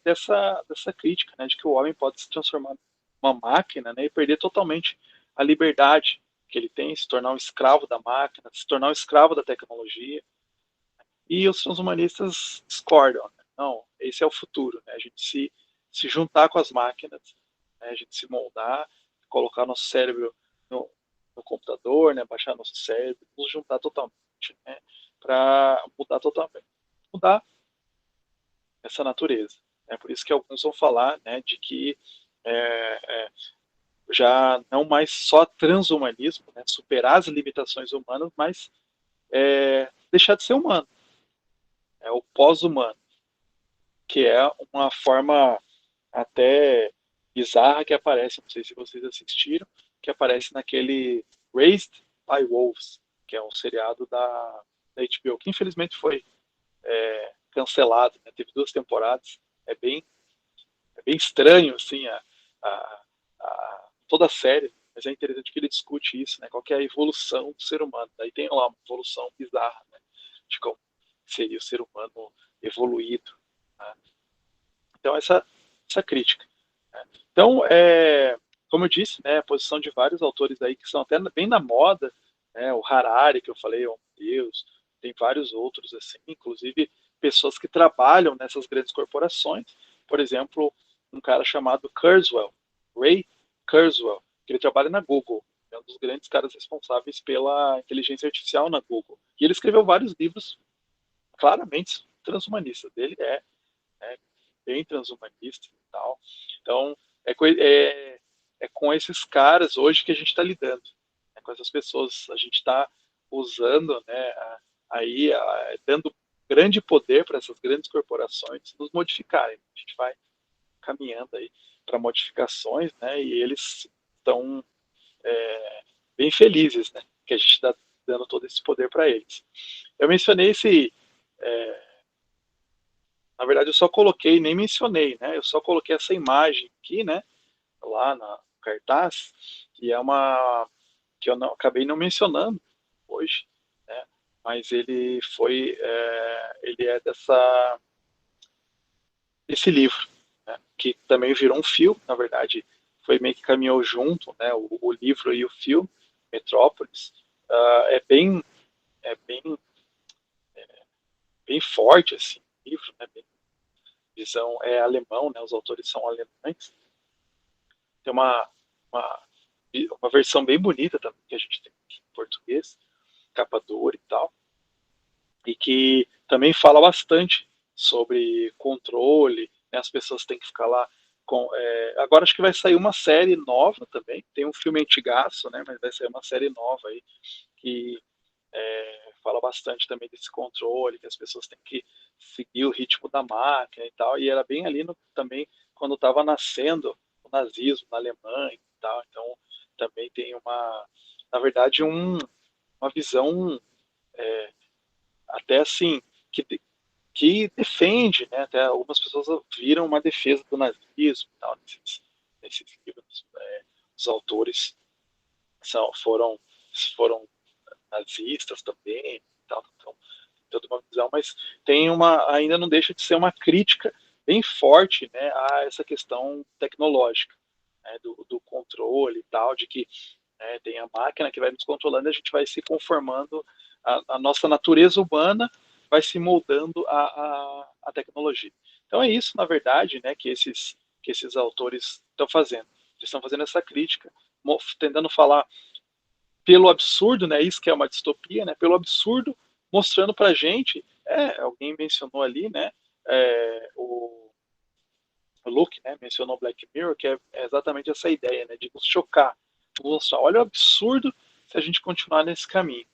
dessa crítica, né, de que o homem pode se transformar numa máquina, né, e perder totalmente a liberdade que ele tem, se tornar um escravo da máquina, se tornar um escravo da tecnologia. E os transhumanistas discordam. Né? Não, esse é o futuro. Né? A gente se juntar com as máquinas, né? A gente se moldar, colocar nosso cérebro no computador, né? Baixar nosso cérebro, nos juntar totalmente, né? Para mudar totalmente. Mudar essa natureza. É por isso que alguns vão falar, né, de que já não mais só transhumanismo, né, superar as limitações humanas, mas deixar de ser humano. É o pós-humano, que é uma forma até bizarra que aparece, não sei se vocês assistiram, que aparece naquele Raised by Wolves, que é um seriado da HBO, que infelizmente foi cancelado, né? Teve 2 temporadas, é bem estranho, assim, toda a série, mas é interessante que ele discute isso, né? Qual que é a evolução do ser humano. Daí tem lá uma evolução bizarra, né? De como seria o ser humano evoluído. Né? Então, essa crítica. Né? Então, como eu disse, né, a posição de vários autores aí que são até bem na moda, né, o Harari, que eu falei, oh Deus, tem vários outros, assim, inclusive pessoas que trabalham nessas grandes corporações, por exemplo, um cara chamado Kurzweil, Ray Kurzweil, que ele trabalha na Google, é um dos grandes caras responsáveis pela inteligência artificial na Google. E ele escreveu vários livros claramente transhumanistas. Ele é bem transhumanistas e tal. Então, é com esses caras hoje que a gente está lidando, né, com essas pessoas. A gente está usando, né, aí, dando grande poder para essas grandes corporações nos modificarem. A gente vai caminhando aí para modificações, né, e eles estão bem felizes, né, que a gente está dando todo esse poder para eles. Eu mencionei na verdade eu só coloquei, nem mencionei, né, eu só coloquei essa imagem aqui, né, lá no cartaz, que é uma que eu não, acabei não mencionando hoje, né, mas ele é desse livro, né, que também virou um filme, na verdade, foi meio que caminhou junto, né, o livro e o filme, Metrópolis. É é bem, bem forte assim, o livro, né, bem, visão é alemão, né, os autores são alemães. Tem uma, uma versão bem bonita também que a gente tem aqui em português, capa dura e tal, e que também fala bastante sobre controle, né, as pessoas têm que ficar lá com, agora acho que vai sair uma série nova também, tem um filme antigaço, né, mas vai sair uma série nova aí que fala bastante também desse controle, que as pessoas têm que seguir o ritmo da máquina e tal, e era bem ali também quando estava nascendo o nazismo na Alemanha e tal, então também tem na verdade, uma visão até assim, que defende, né, até algumas pessoas viram uma defesa do nazismo e tal, nesses livros. Os autores foram nazistas também, tal, então, toda uma visão, mas ainda não deixa de ser uma crítica bem forte, né, a essa questão tecnológica, né, do controle e tal, de que tem a máquina que vai nos controlando e a gente vai se conformando, a nossa natureza humana vai se moldando a tecnologia. Então é isso, na verdade, né, que esses autores estão fazendo. Eles estão fazendo essa crítica, tentando falar pelo absurdo, né, isso que é uma distopia, né, pelo absurdo, mostrando para a gente, alguém mencionou ali, né, o Luke, né, mencionou Black Mirror, que é exatamente essa ideia, né, de nos chocar, mostrar, olha o absurdo se a gente continuar nesse caminho,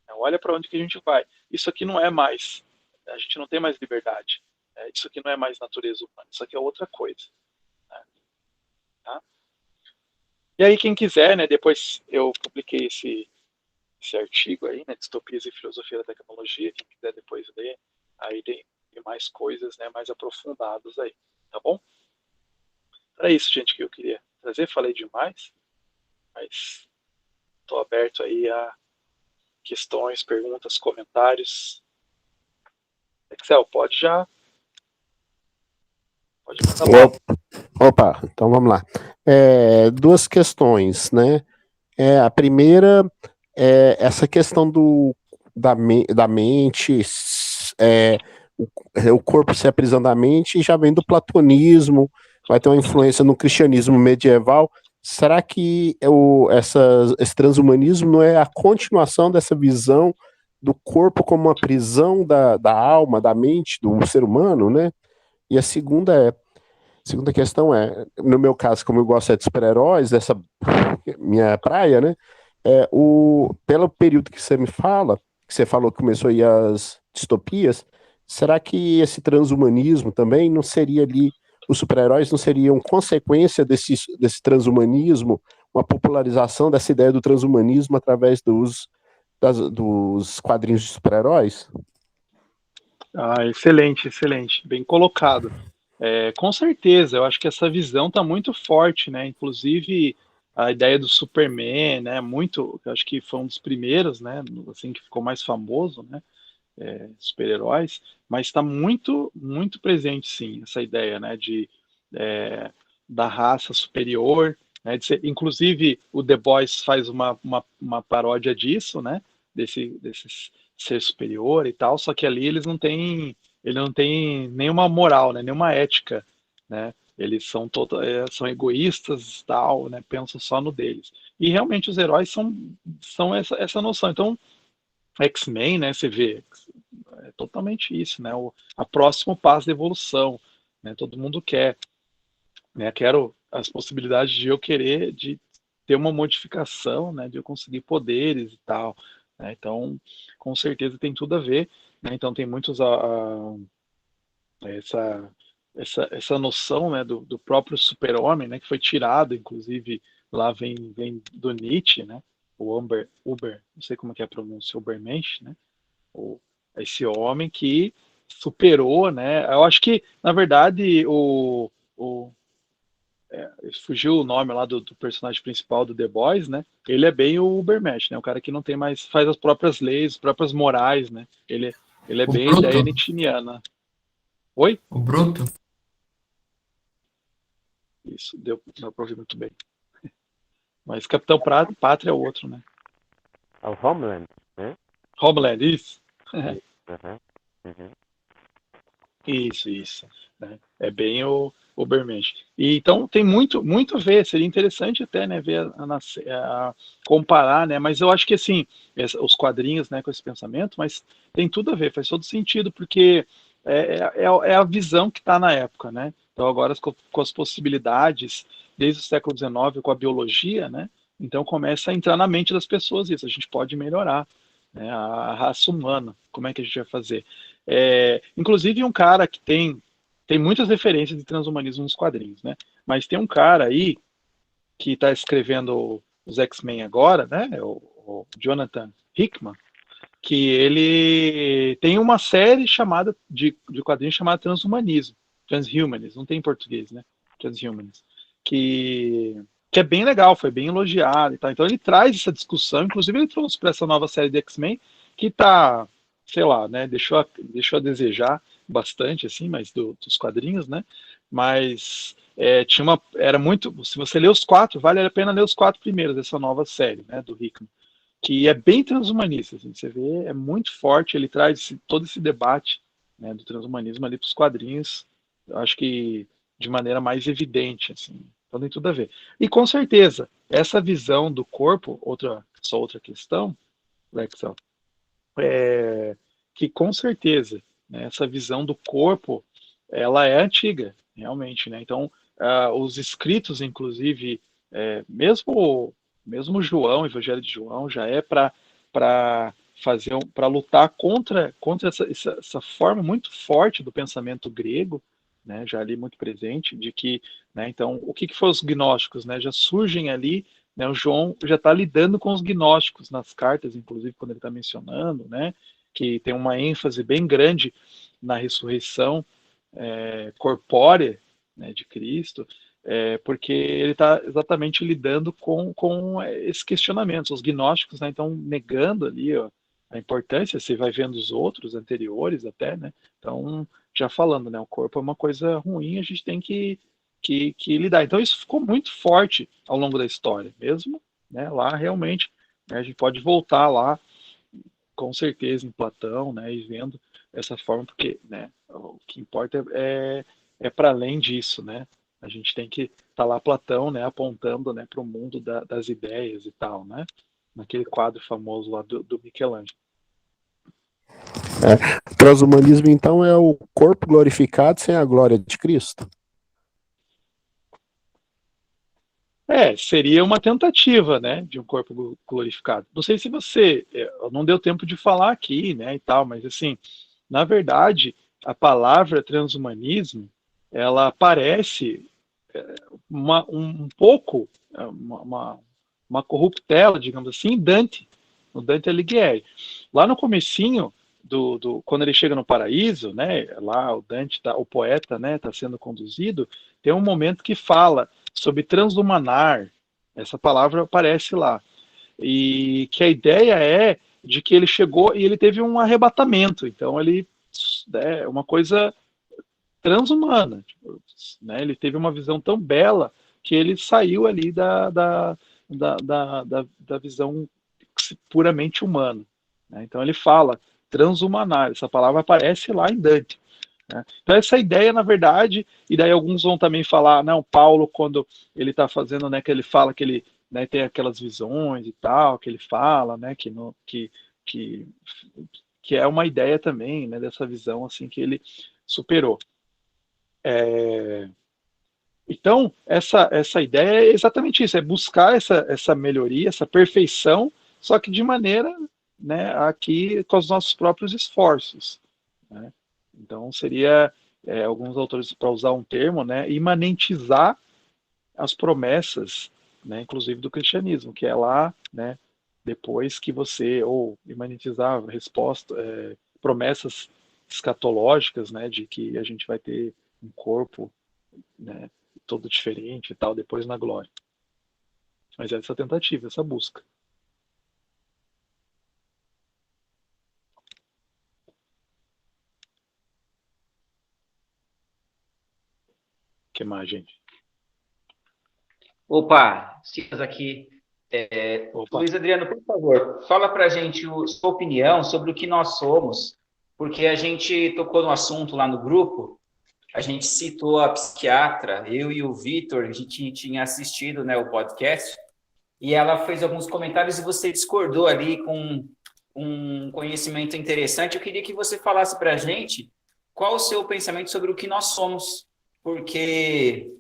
né, olha para onde que a gente vai. Isso aqui não é mais, a gente não tem mais liberdade, isso aqui não é mais natureza humana, isso aqui é outra coisa, né, tá? E aí quem quiser, né, depois eu publiquei esse artigo aí, né, Distopias e Filosofia da Tecnologia, quem quiser depois ler, aí tem mais coisas, né, mais aprofundadas aí, tá bom? Era isso, gente, que eu queria trazer, falei demais, mas estou aberto aí a questões, perguntas, comentários. Excel, pode mandar bala. Opa, então vamos lá. Duas questões, né? A primeira é essa questão da mente, o, o corpo ser a prisão da mente, já vem do platonismo, vai ter uma influência no cristianismo medieval. Será que esse transhumanismo não é a continuação dessa visão do corpo como uma prisão da alma, da mente do ser humano, né? E a segunda questão no meu caso, como eu gosto de super-heróis, dessa minha praia, né? Pelo período que você me fala, que você falou que começou aí as distopias, será que esse transhumanismo também não seria ali, os super-heróis não seriam consequência desse transhumanismo, uma popularização dessa ideia do transhumanismo através dos quadrinhos de super-heróis? Ah, excelente, excelente, bem colocado. Com certeza, eu acho que essa visão está muito forte, né? Inclusive a ideia do Superman, né? Muito, eu acho que foi um dos primeiros, né? Assim que ficou mais famoso, né? Super-heróis, mas está muito, muito presente, sim, essa ideia, né? É, da raça superior, né? Inclusive o The Boys faz uma paródia disso, né? Desse ser superior e tal, só que ali ele não tem nenhuma moral, né? Nenhuma ética, né? Eles são egoístas, tal, né? Pensam só no deles. E realmente os heróis são essa noção. Então, X-Men, né? Você vê, é totalmente isso, né? A próximo passo da evolução. né? Todo mundo quer, né? Quero as possibilidades de eu querer de ter uma modificação, né? De eu conseguir poderes e tal, né? Então, com certeza tem tudo a ver, né? Então tem muitos essa essa noção, né? Do próprio super-homem, né? Que foi tirado, inclusive lá vem do Nietzsche, né? O Uber, não sei como é que é a pronúncia, Ubermensch, né? O, esse homem que superou, né? Eu acho que, na verdade, o fugiu o nome lá do personagem principal do The Boys, né? Ele é bem o Ubermensch, né? O cara que não tem mais, faz as próprias leis, as próprias morais, né? Ele é O bem a Bruto? ideia nietzschiana. Oi? O Bruto? Isso, deu pra ouvir muito bem. Mas Capitão Pátria é o outro, né? É o Homeland, né? Homeland, isso. Uhum. Uhum. Isso, né? É bem o Ubermensch. E então tem muito a ver, seria interessante até, né, ver comparar, né, mas eu acho que assim, os quadrinhos, né, com esse pensamento, mas tem tudo a ver, faz todo sentido, porque é a visão que está na época, né? Então agora com as possibilidades, desde o século XIX, com a biologia, né, então começa a entrar na mente das pessoas isso, a gente pode melhorar, né, a raça humana, como é que a gente vai fazer? Inclusive um cara que tem muitas referências de transhumanismo nos quadrinhos, né? Mas tem um cara aí que está escrevendo os X-Men agora, né? O Jonathan Hickman, que ele tem uma série chamada de quadrinhos chamada Transhumanismo, Transhumanism, não tem em português, né? Transhumanism, que é bem legal, foi bem elogiado e tal. Então ele traz essa discussão, inclusive ele trouxe para essa nova série de X-Men que está, sei lá, né? Deixou a desejar bastante, assim, mas dos quadrinhos, né? Mas era muito. Se você ler os quatro, vale a pena ler os quatro primeiros dessa nova série, né? Do Hickman, que é bem transhumanista, assim, você vê, é muito forte, ele traz todo esse debate, né, do transhumanismo ali para os quadrinhos, eu acho que de maneira mais evidente, assim, então tem tudo a ver. E com certeza, essa visão do corpo, outra questão, Lexel, é que com certeza, né, essa visão do corpo, ela é antiga, realmente, né, então os escritos, inclusive, mesmo João, o Evangelho de João, já é para para lutar contra essa forma muito forte do pensamento grego, né, já ali muito presente, de que, né, então, o que foram os gnósticos, né, já surgem ali, né, o João já está lidando com os gnósticos nas cartas, inclusive quando ele está mencionando, né, que tem uma ênfase bem grande na ressurreição corpórea, né, de Cristo, porque ele está exatamente lidando com esses questionamentos. Os gnósticos, né, então, negando ali ó, a importância, você vai vendo os outros anteriores até, né? Então, já falando, né, o corpo é uma coisa ruim, a gente tem que lidar. Então, isso ficou muito forte ao longo da história, mesmo, né, lá realmente, né, a gente pode voltar lá, com certeza, em Platão, né, e vendo essa forma, porque, né, o que importa é para além disso, né? A gente tem que estar lá Platão, né, apontando, né, para o mundo das ideias e tal, né? Naquele quadro famoso lá do Michelangelo. Transhumanismo, então, é o corpo glorificado sem a glória de Cristo? Seria uma tentativa, né, de um corpo glorificado. Não sei se você, não deu tempo de falar aqui, né, e tal, mas assim, na verdade, a palavra transhumanismo, ela aparece um pouco, uma corruptela, digamos assim, em Dante, no Dante Alighieri. Lá no comecinho, quando ele chega no paraíso, né, lá o Dante, o poeta, né, está sendo conduzido, tem um momento que fala sobre transhumanar, essa palavra aparece lá, e que a ideia é de que ele chegou e ele teve um arrebatamento, então ele é uma coisa transhumana. Tipo, né? Ele teve uma visão tão bela que ele saiu ali da visão puramente humana. Né? Então ele fala transhumanar, essa palavra aparece lá em Dante. Né? Então essa ideia, na verdade, e daí alguns vão também falar, não, Paulo, quando ele está fazendo, né, que ele fala que ele né, tem aquelas visões e tal, que ele fala, né, que, que é uma ideia também, né, dessa visão assim que ele superou. Então, essa ideia é exatamente isso, é buscar essa melhoria, essa perfeição, só que de maneira, né, aqui com os nossos próprios esforços, né? Então, seria, alguns autores, para usar um termo, né, imanentizar as promessas, né, inclusive do cristianismo, que é lá, né, depois que você, ou imanentizar resposta, promessas escatológicas, né, de que a gente vai ter um corpo, né, todo diferente e tal, depois na glória. Mas é essa tentativa, essa busca. O que mais, gente? Opa, Silas aqui. Opa. Luiz Adriano, por favor, fala para a gente sua opinião sobre o que nós somos, porque a gente tocou no assunto lá no grupo, a gente citou a psiquiatra, eu e o Vitor, a gente tinha assistido, né, o podcast, e ela fez alguns comentários e você discordou ali com um conhecimento interessante. Eu queria que você falasse para a gente qual o seu pensamento sobre o que nós somos, porque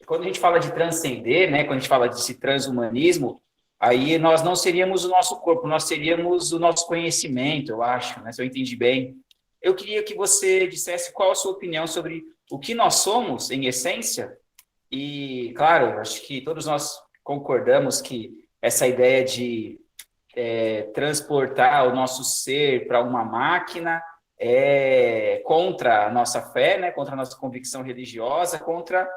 quando a gente fala de transcender, né, quando a gente fala desse transhumanismo, aí nós não seríamos o nosso corpo, nós seríamos o nosso conhecimento, eu acho, né, se eu entendi bem. Eu queria que você dissesse qual a sua opinião sobre o que nós somos, em essência, e, claro, acho que todos nós concordamos que essa ideia de transportar o nosso ser para uma máquina é contra a nossa fé, né, contra a nossa convicção religiosa, contra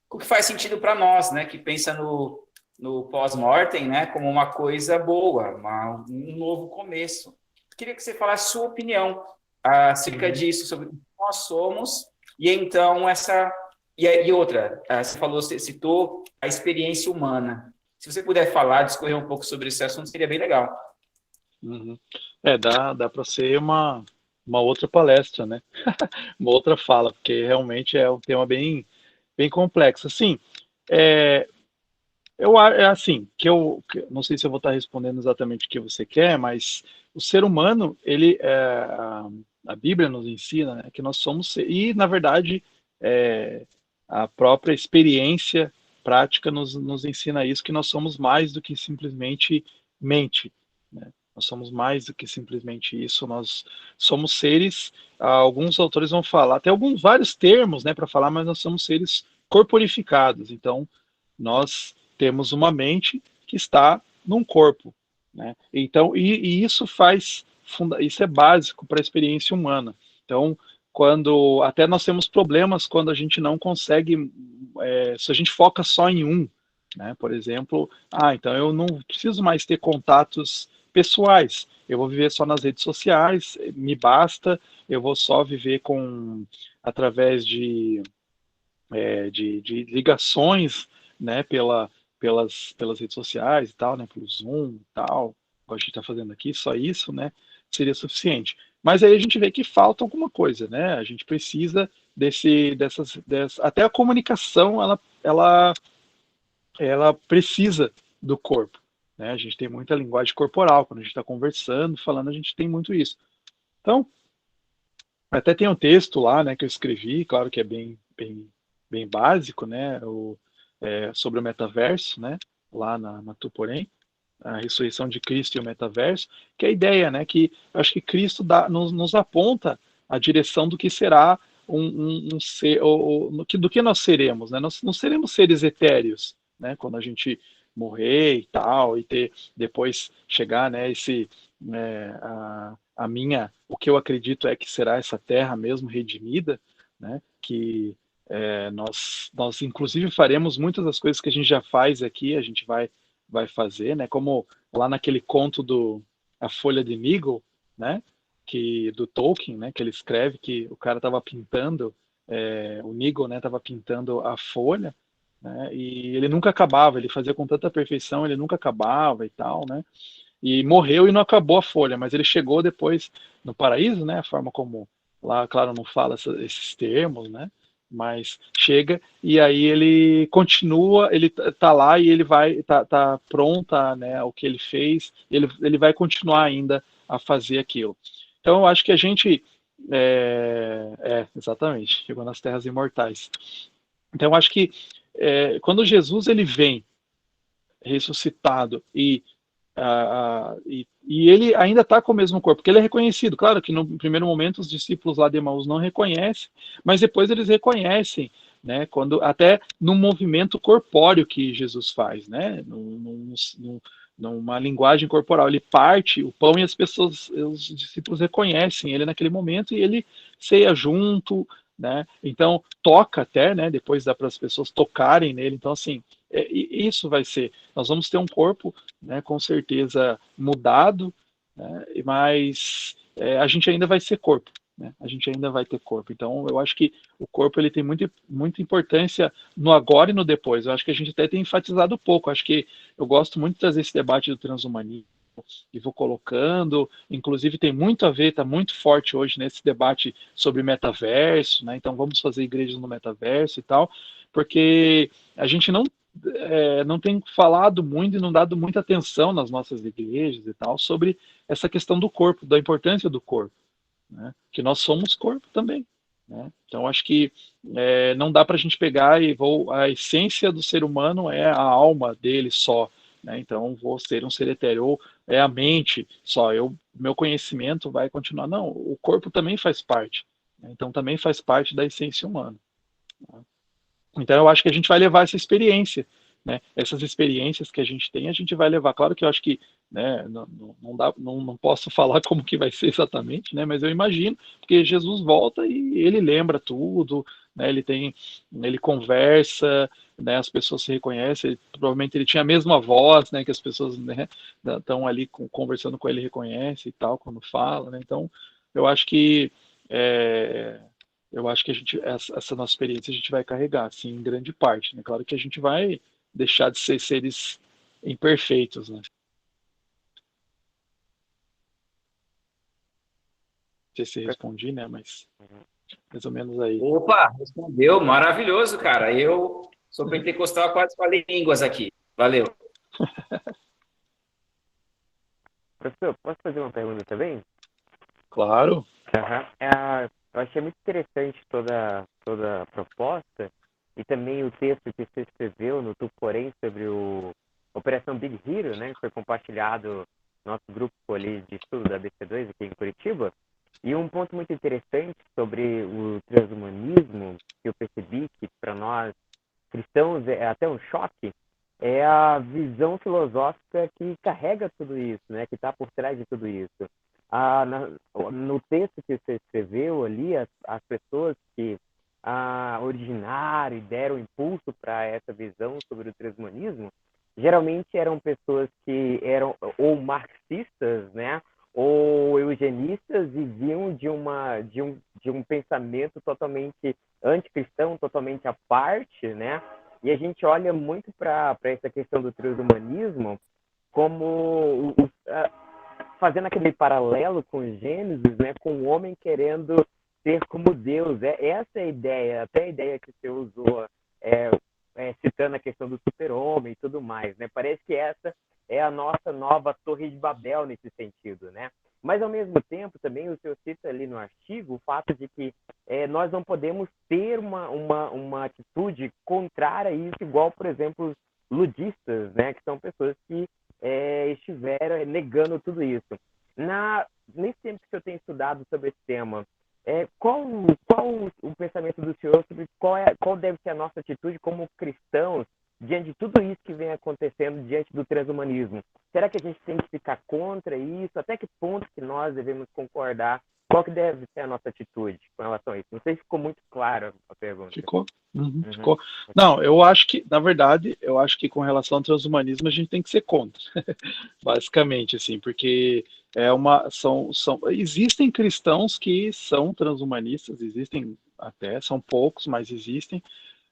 o que faz sentido para nós, né, que pensa no pós-mortem, né, como uma coisa boa, um novo começo. Queria que você falasse sua opinião acerca disso, sobre o que nós somos, e então e outra, você citou a experiência humana. Se você puder falar, discorrer um pouco sobre esse assunto, seria bem legal. Uhum. Dá para ser uma outra palestra, né? Uma outra fala, porque realmente é um tema bem complexo. Assim, é, é assim, que não sei se eu vou estar respondendo exatamente o que você quer, mas o ser humano, a Bíblia nos ensina, né, que nós somos, e na verdade, a própria experiência prática nos ensina isso, que nós somos mais do que simplesmente mente, né? Nós somos mais do que simplesmente isso, nós somos seres, alguns autores vão falar, até alguns vários termos, né, para falar, mas nós somos seres corporificados, então nós temos uma mente que está num corpo, né? Então, e isso é básico para a experiência humana. Então, quando até nós temos problemas quando a gente não consegue, se a gente foca só em um, né? Por exemplo, então eu não preciso mais ter contatos pessoais. Eu vou viver só nas redes sociais, me basta. Eu vou só viver através de ligações, né, pelas redes sociais e tal, né, pelo Zoom e tal, como a gente está fazendo aqui, só isso, né, seria suficiente. Mas aí a gente vê que falta alguma coisa, né? A gente precisa até a comunicação, ela precisa do corpo, né? A gente tem muita linguagem corporal quando a gente está conversando, falando, a gente tem muito isso. Então, até tem um texto lá, né, que eu escrevi, claro que é bem básico, né, sobre o metaverso, né, lá na Tuporém, a ressurreição de Cristo e o metaverso, que é a ideia, né, que eu acho que Cristo nos aponta a direção do que será um ser, do que nós seremos, né, nós não seremos seres etéreos, né, quando a gente morrer e tal, e depois chegar, né, o que eu acredito é que será essa terra mesmo redimida, né, que nós inclusive faremos muitas das coisas que a gente já faz aqui, a gente vai fazer, né, como lá naquele conto A Folha de Nigel, né, do Tolkien, né, que ele escreve que o cara estava pintando, o Nigel, né, estava pintando a folha, né, e ele nunca acabava, ele fazia com tanta perfeição, ele nunca acabava e tal, né, e morreu e não acabou a folha, mas ele chegou depois no paraíso, né, a forma como lá, claro, não fala esses termos, né, mas chega e aí ele continua, ele tá lá e ele tá pronta, né, o que ele fez, ele vai continuar ainda a fazer aquilo. Então eu acho que a gente Exatamente, chegou nas terras imortais. Então, eu acho que quando Jesus ele vem ressuscitado e ele ainda está com o mesmo corpo, porque ele é reconhecido. Claro que no primeiro momento os discípulos lá de Emaús não reconhecem, mas depois eles reconhecem, né? Quando até no movimento corpóreo que Jesus faz, né? Numa linguagem corporal, ele parte o pão e as pessoas, os discípulos reconhecem ele naquele momento e ele ceia junto, né? Então toca até, né? Depois dá para as pessoas tocarem nele. Então assim, isso vai ser. Nós vamos ter um corpo, né, com certeza mudado, né, mas a gente ainda vai ser corpo, né, a gente ainda vai ter corpo. Então, eu acho que o corpo ele tem muita importância no agora e no depois. Eu acho que a gente até tem enfatizado pouco. Eu acho que eu gosto muito de trazer esse debate do transhumanismo e vou colocando, inclusive tem muito a ver, está muito forte hoje nesse debate sobre metaverso, né? Então vamos fazer igrejas no metaverso e tal, porque a gente não tem falado muito e não dado muita atenção nas nossas igrejas e tal sobre essa questão do corpo, da importância do corpo, né? Que nós somos corpo também, né? Então acho que não dá para a gente pegar a essência do ser humano é a alma dele só, né? Então vou ser um ser etéreo, ou é a mente só, meu conhecimento vai continuar. Não, o corpo também faz parte, né? Então também faz parte da essência humana, né? Então, eu acho que a gente vai levar essa experiência, né? Essas experiências que a gente tem, a gente vai levar. Claro que eu acho que, né, não posso falar como que vai ser exatamente, né? Mas eu imagino, porque Jesus volta e ele lembra tudo, né? Ele conversa, né? As pessoas se reconhecem. Provavelmente ele tinha a mesma voz, né? Que as pessoas, né, estão ali conversando com ele, reconhece e tal quando fala, né? Então, eu acho que é, essa nossa experiência a gente vai carregar, assim, em grande parte, né? Claro que a gente vai deixar de ser seres imperfeitos, né? Não sei se respondi, né? Mas mais ou menos aí. Opa, respondeu, maravilhoso, cara. Eu sou pentecostal, quase falei línguas aqui. Valeu. Professor, posso fazer uma pergunta também? Claro. Aham. Eu achei muito interessante toda a proposta e também o texto que você escreveu no Tuporém sobre o Operação Big Hero, né, que foi compartilhado no nosso grupo ali de estudo da BC2 aqui em Curitiba. E um ponto muito interessante sobre o transhumanismo, que eu percebi que para nós cristãos é até um choque, é a visão filosófica que carrega tudo isso, né, que está por trás de tudo isso. No texto que você escreveu ali, as pessoas que originaram e deram impulso para essa visão sobre o transhumanismo, geralmente eram pessoas que eram ou marxistas, né, ou eugenistas e vinham de um pensamento totalmente anticristão, totalmente à parte, né? E a gente olha muito para essa questão do transhumanismo como fazendo aquele paralelo com Gênesis, né, com o homem querendo ser como Deus. Essa é a ideia, até a ideia que você usou, citando a questão do super-homem e tudo mais, né? Parece que essa é a nossa nova Torre de Babel nesse sentido, né? Mas, ao mesmo tempo, também o senhor cita ali no artigo o fato de que nós não podemos ter uma atitude contrária a isso, igual, por exemplo, os ludistas, né? Que são pessoas que estiveram negando tudo isso. Nesse tempo que eu tenho estudado sobre esse tema, qual o pensamento do senhor sobre qual deve ser a nossa atitude como cristãos diante de tudo isso que vem acontecendo diante do transhumanismo? Será que a gente tem que ficar contra isso? Até que ponto que nós devemos concordar? Qual que deve ser a nossa atitude com relação a isso? Não sei se ficou muito clara a pergunta. Ficou? Ficou. Não, eu acho que, na verdade, eu acho que com relação ao transhumanismo a gente tem que ser contra, basicamente, assim, porque existem cristãos que são transhumanistas, existem até, são poucos, mas existem,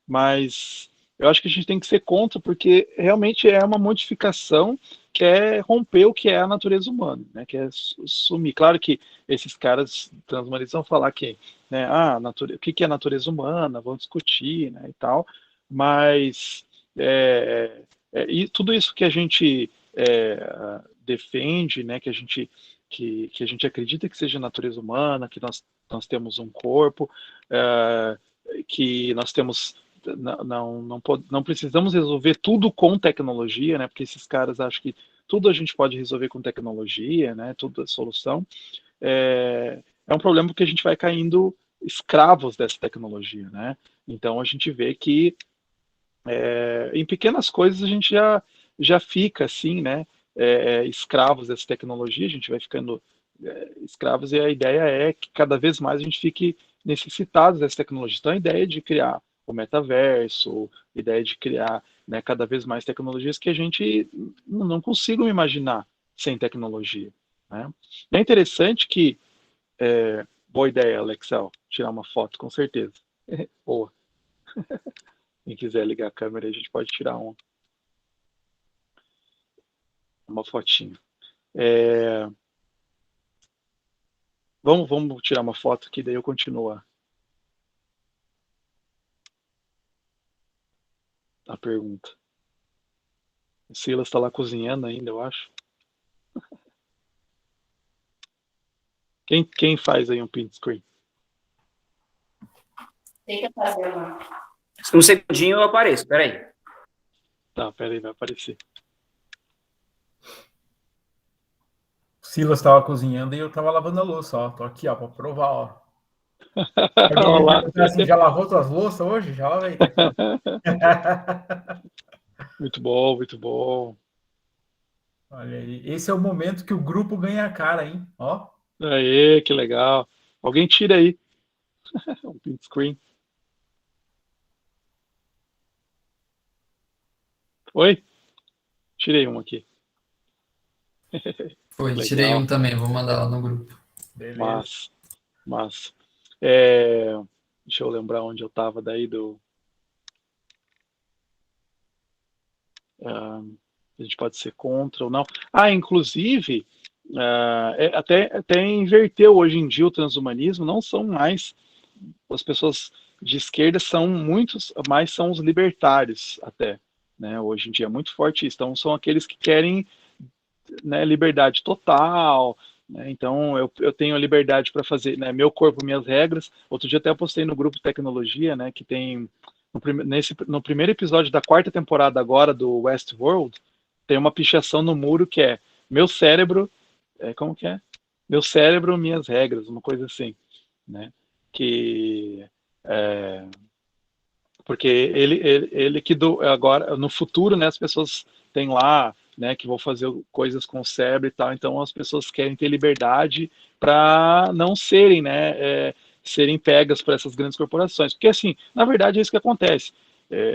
mas eu acho que a gente tem que ser contra, porque realmente é uma modificação que é romper o que é a natureza humana, né? Que é sumir. Claro que esses caras transhumanistas vão falar que, né, o que é a natureza humana, vão discutir, né, e tal, mas e tudo isso que a gente defende, né, que a gente que a gente acredita que seja natureza humana, que nós temos um corpo, que nós temos não precisamos resolver tudo com tecnologia, né? Porque esses caras acham que tudo a gente pode resolver com tecnologia, né? Tudo é solução. É um problema porque a gente vai caindo escravos dessa tecnologia, né? Então a gente vê que em pequenas coisas a gente já fica assim, né? Escravos dessa tecnologia, a gente vai ficando escravos, e a ideia é que cada vez mais a gente fique necessitados dessa tecnologia. Então a ideia de criar o metaverso, a ideia de criar, né, cada vez mais tecnologias que a gente não consiga me imaginar sem tecnologia, né? É interessante que boa ideia, Alexel, tirar uma foto, com certeza. Boa. Quem quiser ligar a câmera, a gente pode tirar uma fotinha. Vamos tirar uma foto que daí eu continuo a pergunta. O Silas está lá cozinhando ainda, eu acho. Quem faz aí um print screen? Tem que fazer uma. Um segundinho eu apareço, peraí. Tá, peraí, vai aparecer. O Silas estava cozinhando e eu estava lavando a louça, ó. Tô aqui, ó, para provar, ó. Assim, já lavou tuas louças hoje? Já lavei, tá aqui, ó. Muito bom, muito bom. Olha aí, esse é o momento que o grupo ganha a cara, hein? Ó. Aê, que legal. Alguém tira aí um print screen. Oi? Tirei um aqui. Foi, legal. Tirei um também, vou mandar lá no grupo. Beleza. Mas deixa eu lembrar onde eu estava daí a gente pode ser contra ou não. Inclusive, até inverteu hoje em dia o transhumanismo, não são mais as pessoas de esquerda, são muitos, mais são os libertários até, né? Hoje em dia é muito forte isso. Então são aqueles que querem, né, liberdade total, né? Então eu tenho a liberdade para fazer, né, meu corpo, minhas regras. Outro dia até eu postei no grupo de tecnologia, né, que tem no primeiro episódio da 4ª temporada agora do Westworld, tem uma pichação no muro que é meu cérebro, como que é? Meu cérebro, minhas regras, uma coisa assim, né? Que porque ele que agora no futuro, né, as pessoas têm lá, né, que vão fazer coisas com o cérebro e tal, então as pessoas querem ter liberdade para não serem, né, serem pegas por essas grandes corporações, porque assim, na verdade é isso que acontece.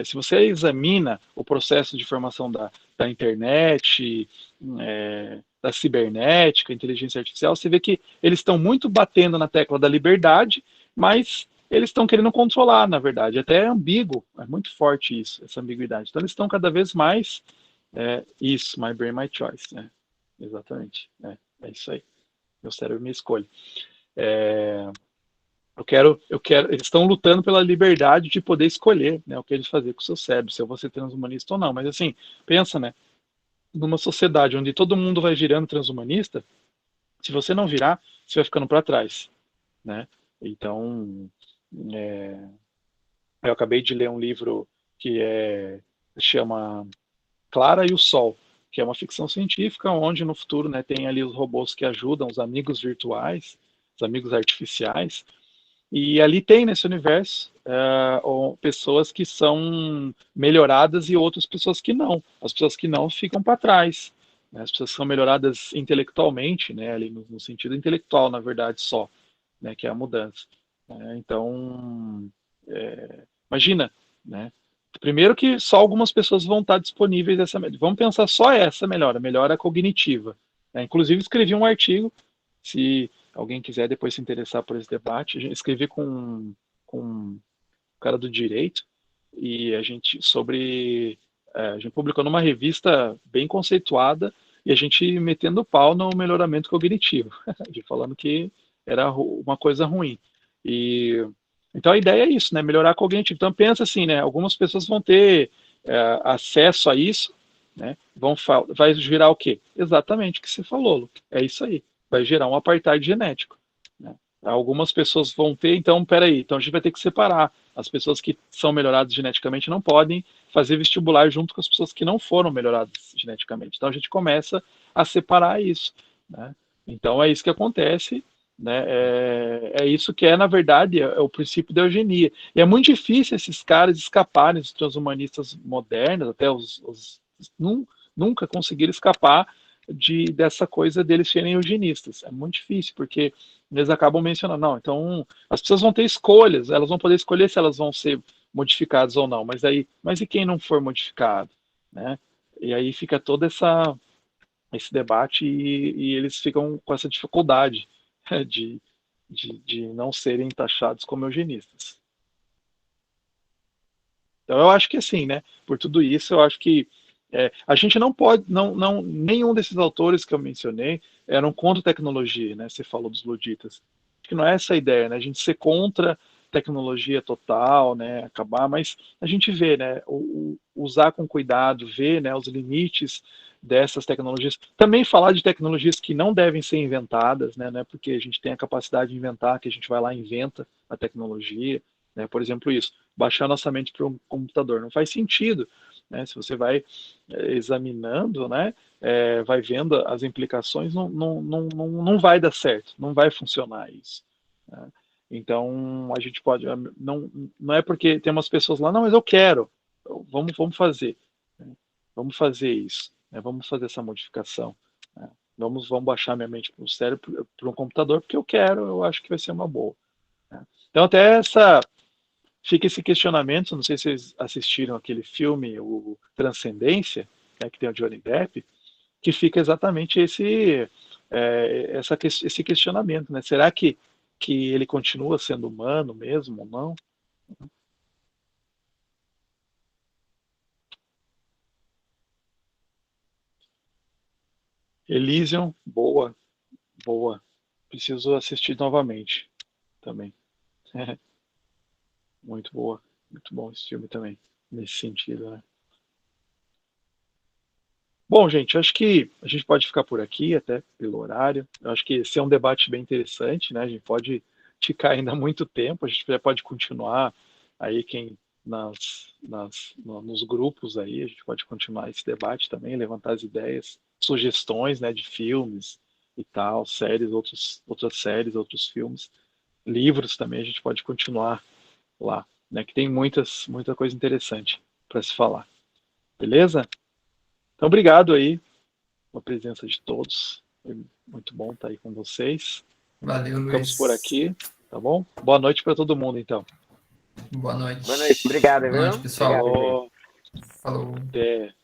Se você examina o processo de formação da internet, da cibernética, inteligência artificial, você vê que eles estão muito batendo na tecla da liberdade, mas eles estão querendo controlar, na verdade. Até é ambíguo, é muito forte isso, essa ambiguidade. Então eles estão cada vez mais isso, my brain, my choice. Exatamente. É isso aí. Meu cérebro, minha escolha. Eles estão lutando pela liberdade de poder escolher, né, o que eles fazem com o seu cérebro, se eu vou ser transhumanista ou não. Mas assim, pensa, né, numa sociedade onde todo mundo vai virando transhumanista, se você não virar, você vai ficando para trás, né? Então, eu acabei de ler um livro que chama Clara e o Sol, que é uma ficção científica onde no futuro, né, tem ali os robôs que ajudam, os amigos virtuais, os amigos artificiais, e ali tem nesse universo pessoas que são melhoradas e outras pessoas que não. As pessoas que não ficam para trás, né? As pessoas que são melhoradas intelectualmente, né, ali no sentido intelectual, na verdade, só, né, que é a mudança. Então, imagina, né? Primeiro que só algumas pessoas vão estar disponíveis vamos pensar só essa melhora, melhora cognitiva, né? Inclusive escrevi um artigo, se alguém quiser depois se interessar por esse debate, escrevi com um cara do direito e a gente publicou numa revista bem conceituada e a gente metendo pau no melhoramento cognitivo, falando que era uma coisa ruim. Então a ideia é isso, né? Melhorar cognitivo. Então pensa assim, né? Algumas pessoas vão ter acesso a isso, né? Vai virar o quê? Exatamente o que você falou, Lu. É isso aí. vai gerar um apartheid genético, né? Algumas pessoas vão ter, então, peraí, então a gente vai ter que separar. As pessoas que são melhoradas geneticamente não podem fazer vestibular junto com as pessoas que não foram melhoradas geneticamente. Então a gente começa a separar isso, né? Então é isso que acontece, né? É isso que na verdade, é o princípio da eugenia. E é muito difícil esses caras escaparem, os transhumanistas modernos, até nunca conseguiram escapar dessa coisa deles serem eugenistas. É muito difícil, porque eles acabam mencionando, não, então as pessoas vão ter escolhas, elas vão poder escolher se elas vão ser modificadas ou não, mas e quem não for modificado, né? E aí fica todo esse debate e eles ficam com essa dificuldade de não serem taxados como eugenistas. Então eu acho que assim, né? Por tudo isso, eu acho que a gente não pode, nenhum desses autores que eu mencionei eram contra tecnologia, né? Você falou dos luditas. Acho que não é essa a ideia, né? A gente ser contra tecnologia total, né? Acabar, mas a gente vê, né? Usar com cuidado, ver, né? Os limites dessas tecnologias. Também falar de tecnologias que não devem ser inventadas, né? Não é porque a gente tem a capacidade de inventar que a gente vai lá e inventa a tecnologia, né? Por exemplo, isso, baixar nossa mente para um computador. Não faz sentido, né? Se você vai examinando, né? Vai vendo as implicações, não vai dar certo, não vai funcionar isso, né? Então, a gente pode, não é porque tem umas pessoas lá, não, mas eu quero, vamos fazer, né? Vamos fazer isso, né? Vamos fazer essa modificação, né? Vamos baixar minha mente para o cérebro, para um computador, porque eu acho que vai ser uma boa, né? Então, até fica esse questionamento, não sei se vocês assistiram aquele filme, o Transcendência, né, que tem o Johnny Depp, que fica exatamente esse questionamento, né? Será que ele continua sendo humano mesmo ou não? Elysium, boa. Preciso assistir novamente também. Muito boa. Muito bom esse filme também, nesse sentido, né? Bom, gente, acho que a gente pode ficar por aqui, até pelo horário. Eu acho que esse é um debate bem interessante, né? A gente pode ficar ainda muito tempo, a gente pode continuar aí nos grupos aí, a gente pode continuar esse debate também, levantar as ideias, sugestões, né, de filmes e tal, séries, outras séries, outros filmes, livros também a gente pode continuar lá, né? Que tem muita coisa interessante para se falar. Beleza? Então, obrigado aí pela presença de todos. Foi muito bom estar aí com vocês. Valeu, Ficamos Luiz. por aqui, tá bom? Boa noite para todo mundo, então. Boa noite. Boa noite, obrigado, Boa noite, viu? pessoal. Obrigado, gente. Falou. Falou. Até.